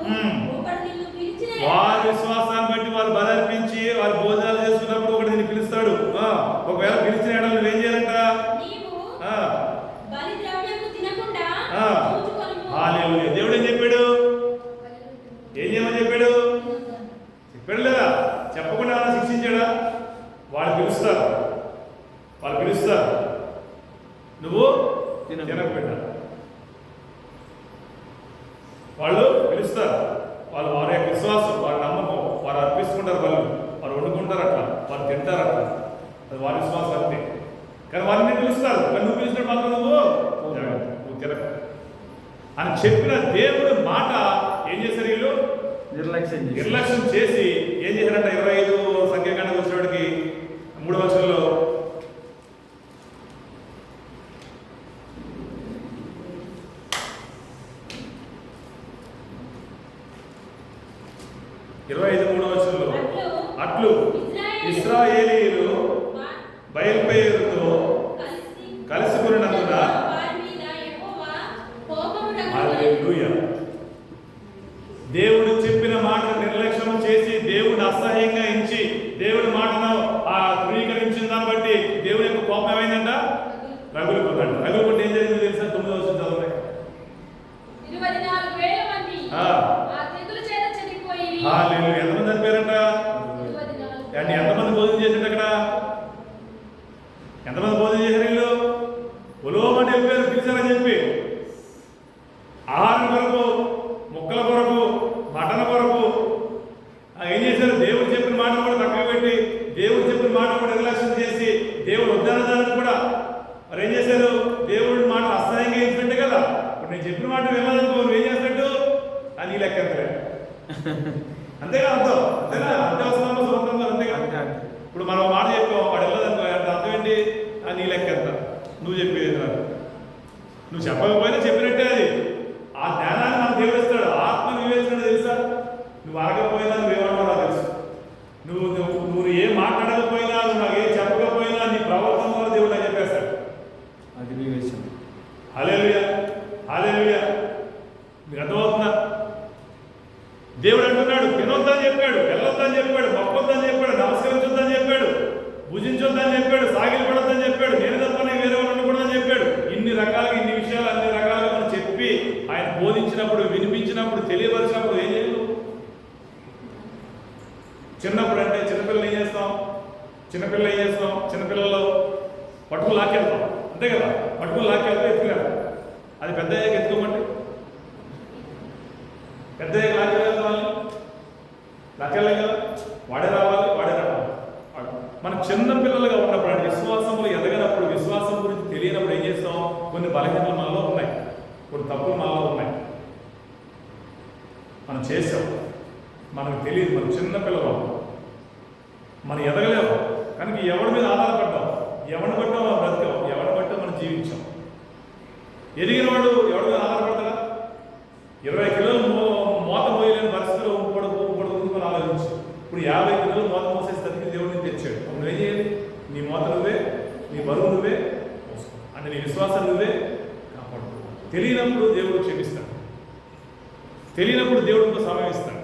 ఒకడు నిన్ను పిలిచిన వారి విశ్వాసాన్ని బట్టి వారు బలి అర్పించి వారు భోజనాలు చేసుకున్నప్పుడు ఒకటి నిన్ను పిలుస్తాడు. ఒకవేళ పిలిచిన ఎడలు నువ్వేం చేయాలంట? నీవు బలి ద్రవ్యము తినకుండా చూచుకొనుము. హల్లెలూయా. దేవుడు ఏం చెప్పాడు? ఏం చేయమని చెప్పాడు? చెప్పాడు లేదా? పిలుస్తారు, వాళ్ళు పిలుస్తారు, నువ్వు తినకు. తినకు బిడ్డ. వాళ్ళు పిలుస్తారు, వాళ్ళు వారి యొక్క విశ్వాసం, వారి నమ్మకం, వారు అర్పిస్తుంటారు, వారు వండుకుంటారు, అట్లా వారు తింటారు, అట్లా అది వారి విశ్వాసం అంతే. కానీ వారిని పిలుస్తారు, కానీ నువ్వు పిలిచినట్టు మాత్రం నువ్వు తినకు అని చెప్పిన దేవుడి మాట ఏం చేశారు వీళ్ళు? నిర్లక్ష్యం చేసి ఏం చేశారంట? 25 సంఖ్యాకాండం వచ్చినప్పటికి 3వ వచనంలో అట్లు ఇశ్రాయేలీయులు బయల్పేరుతో కలుసుకున్నందున హల్లెలూయా. దేవుడు చెప్పిన మాట నిర్లక్ష్యం చేసి దేవుడు అసహ్యంగా ఎంచి దేవుడి మాటను ధృవీకరించిన దాన్ని బట్టి దేవుడి యొక్క కోపం ఏమైందంట? రగులుకుందంట. రగులుకుంటే ఏం జరిగింది తెలుసా? 9వ వచనం చదవండి. 24,000 మంది ఆ తెగులు చేత చనిపోయి. హల్లెలూయా. ఎంతమంది చనిపోయారంట? అంటే ఎంతమంది భోజనం చేశారు అక్కడ? ఎంతమంది భోజనం చేశారు వీళ్ళు? ఉలోమని వెళ్ళిపోయారు పిలిచారని చెప్పి. ఆహారం కొరకు, ముక్కల కొరకు, మటన్ కొరకు ఏం చేశారు? దేవుడు చెప్పిన మాట కూడా పక్కన పెట్టి, దేవుడు చెప్పిన మాట కూడా నిర్లక్ష్యం చేసి, దేవుడు వద్దనడానికి కూడా మరి ఏం చేశారు? దేవుడి మాట అసహ్యంగా ఇచ్చినట్టే కదా. ఇప్పుడు నేను చెప్పిన మాట వెళ్ళాలనుకో, నువ్వు ఏం చేసినట్టు అని లెక్క అంతేగా అర్థం? అంతేనా? అంతే వస్తున్నాము స్వతంత్రంగా, అంతేగా. ఇప్పుడు మనం మాట చెప్పాం, వాడు వెళ్ళదనుకో, అర్థం ఏంటి? నీ లెక్క ఎంత, నువ్వు చెప్పేది కాదు. నువ్వు చెప్పకపోయినా చెప్పినట్టే అది. ఆ జ్ఞానాన్ని మనకు దేవుడు ఇస్తాడు. ఆత్మ వివేచన తెలుసా? నువ్వు అడగకపోయినా నువ్వేమన్నా నాకు తెలుసు. నువ్వు ఏం మాట్లాడకపోయినా, నువ్వు నాకు ఏం చెప్పకపోయినా నీ ప్రవర్తన వల్ల దేవుడు నాకు చెప్పేస్తాడు. అది వివేచన. హల్లెలూయా, హల్లెలూయా. మీకు అర్థమవుతుందా? దేవుడు అంటున్నాడు, తినొద్దని చెప్పాడు, వెళ్ళొద్దని చెప్పాడు, మొక్కొద్దని చెప్పాడు, నమస్కరించొద్దని చెప్పాడు, భుజించొద్దని చెప్పాడు, సాగిలపడొద్దని చెప్పాడు, నేను తప్ప వేరే వాళ్ళు ఉండకూడదని చెప్పాడు. ఇన్ని రకాలుగా, ఇన్ని విషయాలు అన్ని రకాలుగా మనం చెప్పి ఆయన బోధించినప్పుడు, వినిపించినప్పుడు, తెలియపరిచినప్పుడు ఏం చేయదు? చిన్నప్పుడు అంటే చిన్నపిల్లలు ఏం చేస్తాం? చిన్నపిల్లలు పట్టుకులు లాక్కెళ్తాం, అంతే కదా. పట్టుకులు లాక్కెళ్తే ఎత్తుకెళ్తాం. అది పెద్ద ఎత్తుకోమంటే పెద్ద లాక్కెళ్ళాం కదా. వాడే రావాలి. మన చిన్న పిల్లలుగా ఉన్నప్పుడు అంటే విశ్వాసంలో ఎదగనప్పుడు, విశ్వాసం గురించి తెలియనప్పుడు ఏం చేస్తాం? కొన్ని బలహీనతలు మనలో ఉన్నాయి, కొన్ని తప్పులు మనలో ఉన్నాయి, మనం చేసాం, మనకు తెలియదు. మన చిన్న పిల్లలు మనం ఎదగలేము. కనుక ఎవరి మీద ఆధారపడ్డాం, ఎవరిని బట్టో మనం బ్రతికాం, ఎవరిని బట్టో మనం జీవించాం. ఎదిగిన వాడు ఎవరి మీద ఆధారపడతాడా? 20 కిలోలు మోత మోయలేని పరిస్థితిలో ఉంపడుతుంది మనం ఆలోచించి. ఇప్పుడు 50 కిలోలు మోత మోసే స్థితికి దేవుడిని తెచ్చాడు. నువ్వేం చేయాలి? నీ మోత నువ్వే, నీ బరువు నువ్వే, అంటే నీ విశ్వాసం నువ్వే కాపాడు. తెలియనప్పుడు దేవుడు క్షమిస్తాడు, తెలియనప్పుడు దేవుడు ఇంకో సమయం ఇస్తాడు,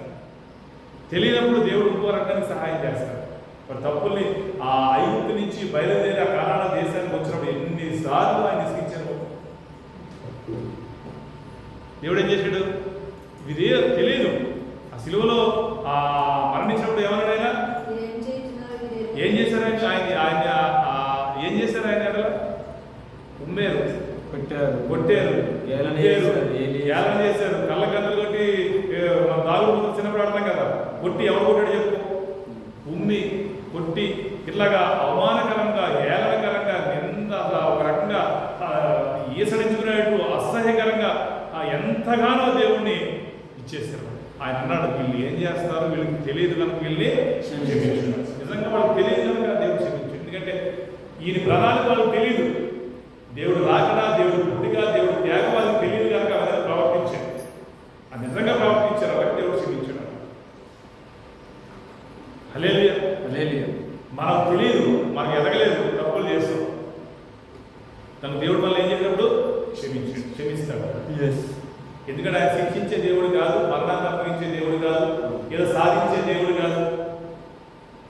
తెలియనప్పుడు దేవుడు ఇంకో రకానికి సహాయం చేస్తాడు. మరి తప్పుల్ని ఆ ఐగుప్తు నుంచి బయలుదేరి ఆ కనాన దేశానికి వచ్చినప్పుడు ఎన్నిసార్లు ఆయన ఇసుకించారు. దేవుడు ఏం చేశాడు? ఇదే తెలియదు. ఆ సిలువలో మరణించినప్పుడు ఏమన్నాడు ఆయన? ఏం చేశారు ఆయన ఏం చేశారు ఆయన? అక్కడ ఉమ్మేరు, కొట్టారు, ఏలన చేశారు, కళ్ళ గంటలు కొట్టి దాగుడు చిన్నప్పుడు ఆడతాం కదా. కొట్టి ఎవరు కొట్టాడు చెప్పు? ఉమ్మి కొట్టి ఇట్లాగా అవమానకరంగా, ఏలనకరంగా, నింద ఒక రకంగా ఈసడించుకునేట్టు అసహ్యకరంగా ఎంతగానో దేవుణ్ణి ఇచ్చేసారు. ఆయన అన్నాడు, వీళ్ళు ఏం చేస్తారు, వీళ్ళకి తెలియదు కనుక వీళ్ళని క్షమించారు. నిజంగా వాళ్ళకి తెలియదు కనుక దేవుడు క్షమించాడు. ఎందుకంటే ఈయన ప్రణాళిక వాళ్ళకి తెలియదు. దేవుడు రాకడా, దేవుడు పుట్టిగా, దేవుడు త్యాగం వాళ్ళకి తెలియదు కనుక వాళ్ళని ప్రవర్తించాడు. అది నిజంగా ప్రవర్తించారు కాబట్టి దేవుడు క్షమించాడు. హల్లెలూయా, హల్లెలూయా. మనకు తెలియదు, మనకు ఎదగలేదు, తప్పులు చేస్తాం. తన దేవుడు వల్ల ఏం చేసినప్పుడు క్షమిస్తాడు. ఎందుకంటే ఆయన శిక్షించే దేవుడు కాదు, మరణాన్ని అప్పగించే దేవుడు కాదు, ఏదో సాధించే దేవుడు కాదు.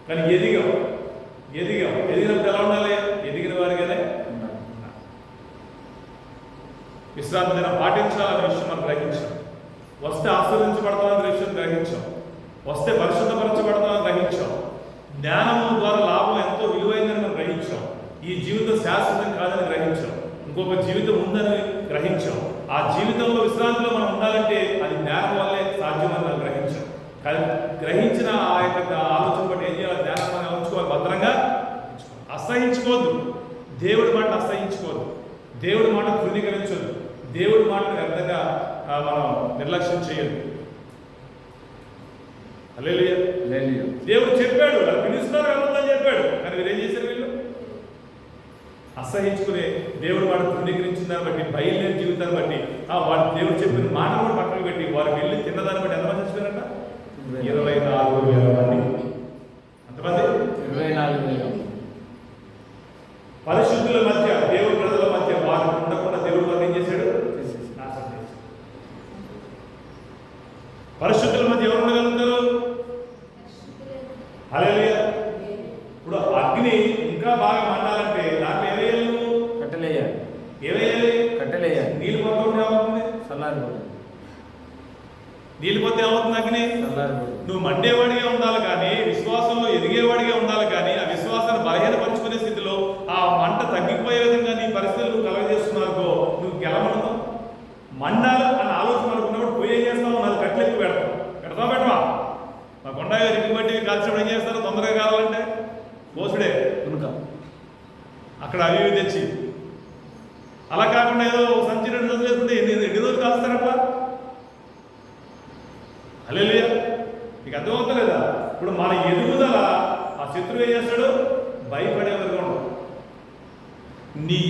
కానీ ఎదిగినప్పుడు ఎలా ఉండాలి? ఎదిగిన వారిగానే విశ్రాంతి దినం పాటించాలనే విషయం మనం గ్రహించాం. వస్తే ఆస్వాదించబడతామనే విషయం గ్రహించాం. వస్తే పరిశుద్ధపరచబడతామని గ్రహించాం. జ్ఞానము ద్వారా లాభం ఎంతో విలువైందని ఈ జీవితం శాశ్వతం కాదని గ్రహించాం. ఇంకొక జీవితం ఉందని గ్రహించాం. ఆ జీవితంలో విశ్రాంతిలో మనం ఉండాలంటే అది జ్ఞానం వల్లే సాధ్యమని మనం గ్రహించాం. కానీ గ్రహించిన ఆ యొక్క ఆలోచన బట్టి ఏం చేయాలి? జ్ఞానం ఉంచుకోవాలి, భద్రంగా అసహించుకోవద్దు. దేవుడి మాట అసహించుకోవద్దు. దేవుడి మాట తృణీకరించొద్దు. దేవుడి మాటను వ్యర్థంగా మనం నిర్లక్ష్యం చేయొద్దు. హల్లెలూయా. హల్లెలూయా. దేవుడు చెప్పాడు, వాళ్ళు పిలుస్తారు వెళ్ళొద్దని చెప్పాడు. కానీ వీరు ఏం చేశారు? వీళ్ళు అసహించుకునే దేవుడు వాడు తృణీకరించిన దాన్ని బట్టి, బయలుదేరి జీవితాన్ని బట్టి, వాడు దేవుడు చెప్పిన మాటలు కూడా పక్కన పెట్టి వారు వెళ్ళి తిన్నదాన్ని బట్టి ఎంతమంది చచ్చిపోయారంట? 24,000 మంది. ఎంతమంది? 24,000. పరిశుద్ధుల మధ్య, దేవుడి ప్రజల మధ్య వారు ఉండకుండా దేవుడు వారు ఏం చేశాడు? పరిశుద్ధుల మధ్య ఎవరు ఉండగలుగుతారు? హల్లెలూయా. ఇప్పుడు అగ్ని ఇంకా బాగా మండాలంటే దాంట్లో ఏవేయాలి? నువ్వు కట్టెలేయాలి. ఏవేయాలి? కట్టెలేయాలి. నీళ్ళు పోతే ఏమవుతుంది? చల్లారిపోతుంది. నీళ్ళు పోతే ఏమవుతుంది? అగ్ని చల్లారిపోతుంది. నువ్వు మండేవాడిగా ఉండాలి కానీ, విశ్వాసంలో ఎదిగేవాడిగా ఉండాలి కానీ, ఆ విశ్వాసాన్ని బలహీనపరుచుకునే స్థితిలో ఆ మంట తగ్గిపోయే విధంగా నీ పరిస్థితులు నువ్వు కలగజేస్తున్నారో నువ్వు గెలవడతావు. మండాలి అని ఆలోచన అనుకున్నప్పుడు పోయి ఏం చేస్తావు? నాది కట్టెలు ఎక్కువ పెడతావు పెట్టవా? మా కొండగా ఇంటికి బట్టి కాల్చినప్పుడు ఏం చేస్తారు? తొందరగా కావాలంటే పోసుడే కనుక అక్కడ అవి ఇవి తెచ్చి, అలా కాకుండా ఏదో సంచి 2 రోజులు వేసుకుంటే ఎన్ని రోజులు కాలుస్తారు అట్లా? హల్లెలూయా. నీకు అర్థమవుతలేదా? ఇప్పుడు మన ఎదుగుదల ఆ శత్రువు ఏం చేస్తాడు? భయపడేవారుగా ఉండదు. నీ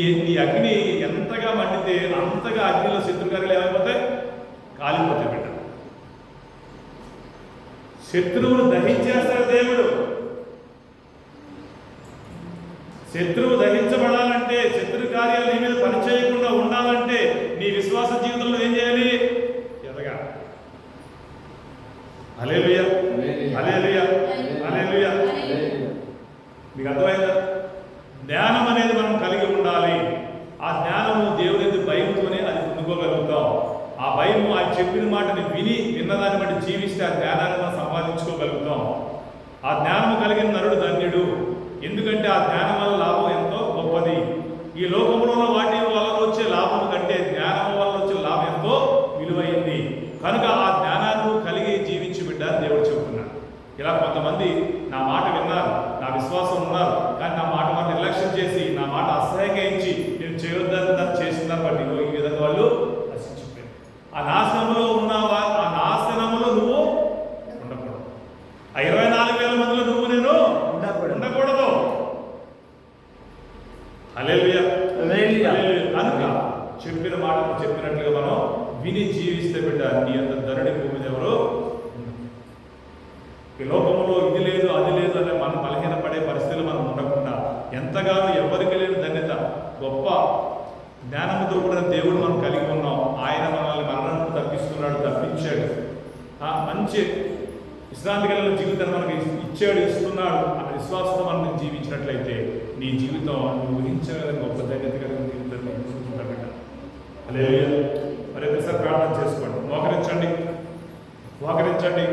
అగ్ని ఎంతగా మండితే అంతగా అగ్నిలో శత్రుగారులు ఏమైపోతాయి? కాలిపోతాయి బిడ్డ. శత్రువును దహించేస్తాడు దేవుడు. శత్రువు దహించబడాలంటే, శత్రు కార్యాలు నీ మీద పనిచేయకుండా ఉండాలంటే నీ విశ్వాస జీవితంలో ఏం చేయాలి? ఎదగా. హల్లెలూయా. హల్లెలూయా. హల్లెలూయా. మీకు అర్థమైందా? జ్ఞానం అనేది మనం కలిగి ఉండాలి. ఆ జ్ఞానము దేవుని భయంతోనే అది పొందుకోగలుగుతాం. ఆ భయము ఆ చెప్పిన మాటని విన్నదాన్ని బట్టి జీవిస్తే ఆ జ్ఞానాన్ని మనం సంపాదించుకోగలుగుతాం. ఆ జ్ఞానము కలిగిన నరుడు ధన్యుడు. ఎందుకంటే ఆ జ్ఞానం వల్ల లాభం ఎంతో గొప్పది. ఈ లోకంలో ఉన్న వాటి వల్ల వచ్చే లాభం కంటే జ్ఞానం వల్ల వచ్చే లాభం ఎంతో విలువైంది. కనుక ఆ జ్ఞానాన్ని కలిగి జీవించి బిడ్డని దేవుడు చెబుతున్నాడు. ఇలా కొంతమంది నా మాట విన్నారు, నా విశ్వాసం ఉన్నారు, కానీ నా మాట నిర్లక్ష్యం చేసి, నా మాట అసహ్యంగా ఇచ్చి, నేను చేయొద్దని దాన్ని చేస్తున్నారు బట్టి ఈ విధంగా వాళ్ళు నశించిపోయారు. ఆ నాశనంలో ఉన్నావా? ఆ నాశనంలో నువ్వు ఉండకూడదు. ఆ 24,000 మందిలో నువ్వు నేను ఉండకూడదు. హల్లెలూయా. హల్లెలూయా. కనుక చెప్పిన మాట చెప్పినట్లుగా మనం విని జీవిస్తే బిడ్డ నీ అంత ధరణి భూమి ఎవరు? ఈ లోకంలో ఇది లేదు అది లేదు అనే మనం బలహీనపడే పరిస్థితులు మనం ఉండకుండా ఎంతగానో ఎవరికి లేని ధన్యత గొప్ప జ్ఞానంతో కూడా దేవుడు మనం కలిగి ఉన్నాం. ఆయన మనల్ని మరణం తప్పిస్తున్నాడు, తప్పించాడు. మంచి విశ్రాంతి కలిగిన జీవితాన్ని మనకి ఇచ్చాడు, ఇస్తున్నాడు అన్న విశ్వాసంతో మనం జీవించినట్లయితే నీ జీవితం నువ్వు ఊహించగల గొప్ప ధన్యత కలిగిన జీవితాన్ని చూసుకుంటాడట. హల్లెలూయా. మరి ఒకసారి ప్రార్థన చేసుకోండి. మోకరించండి.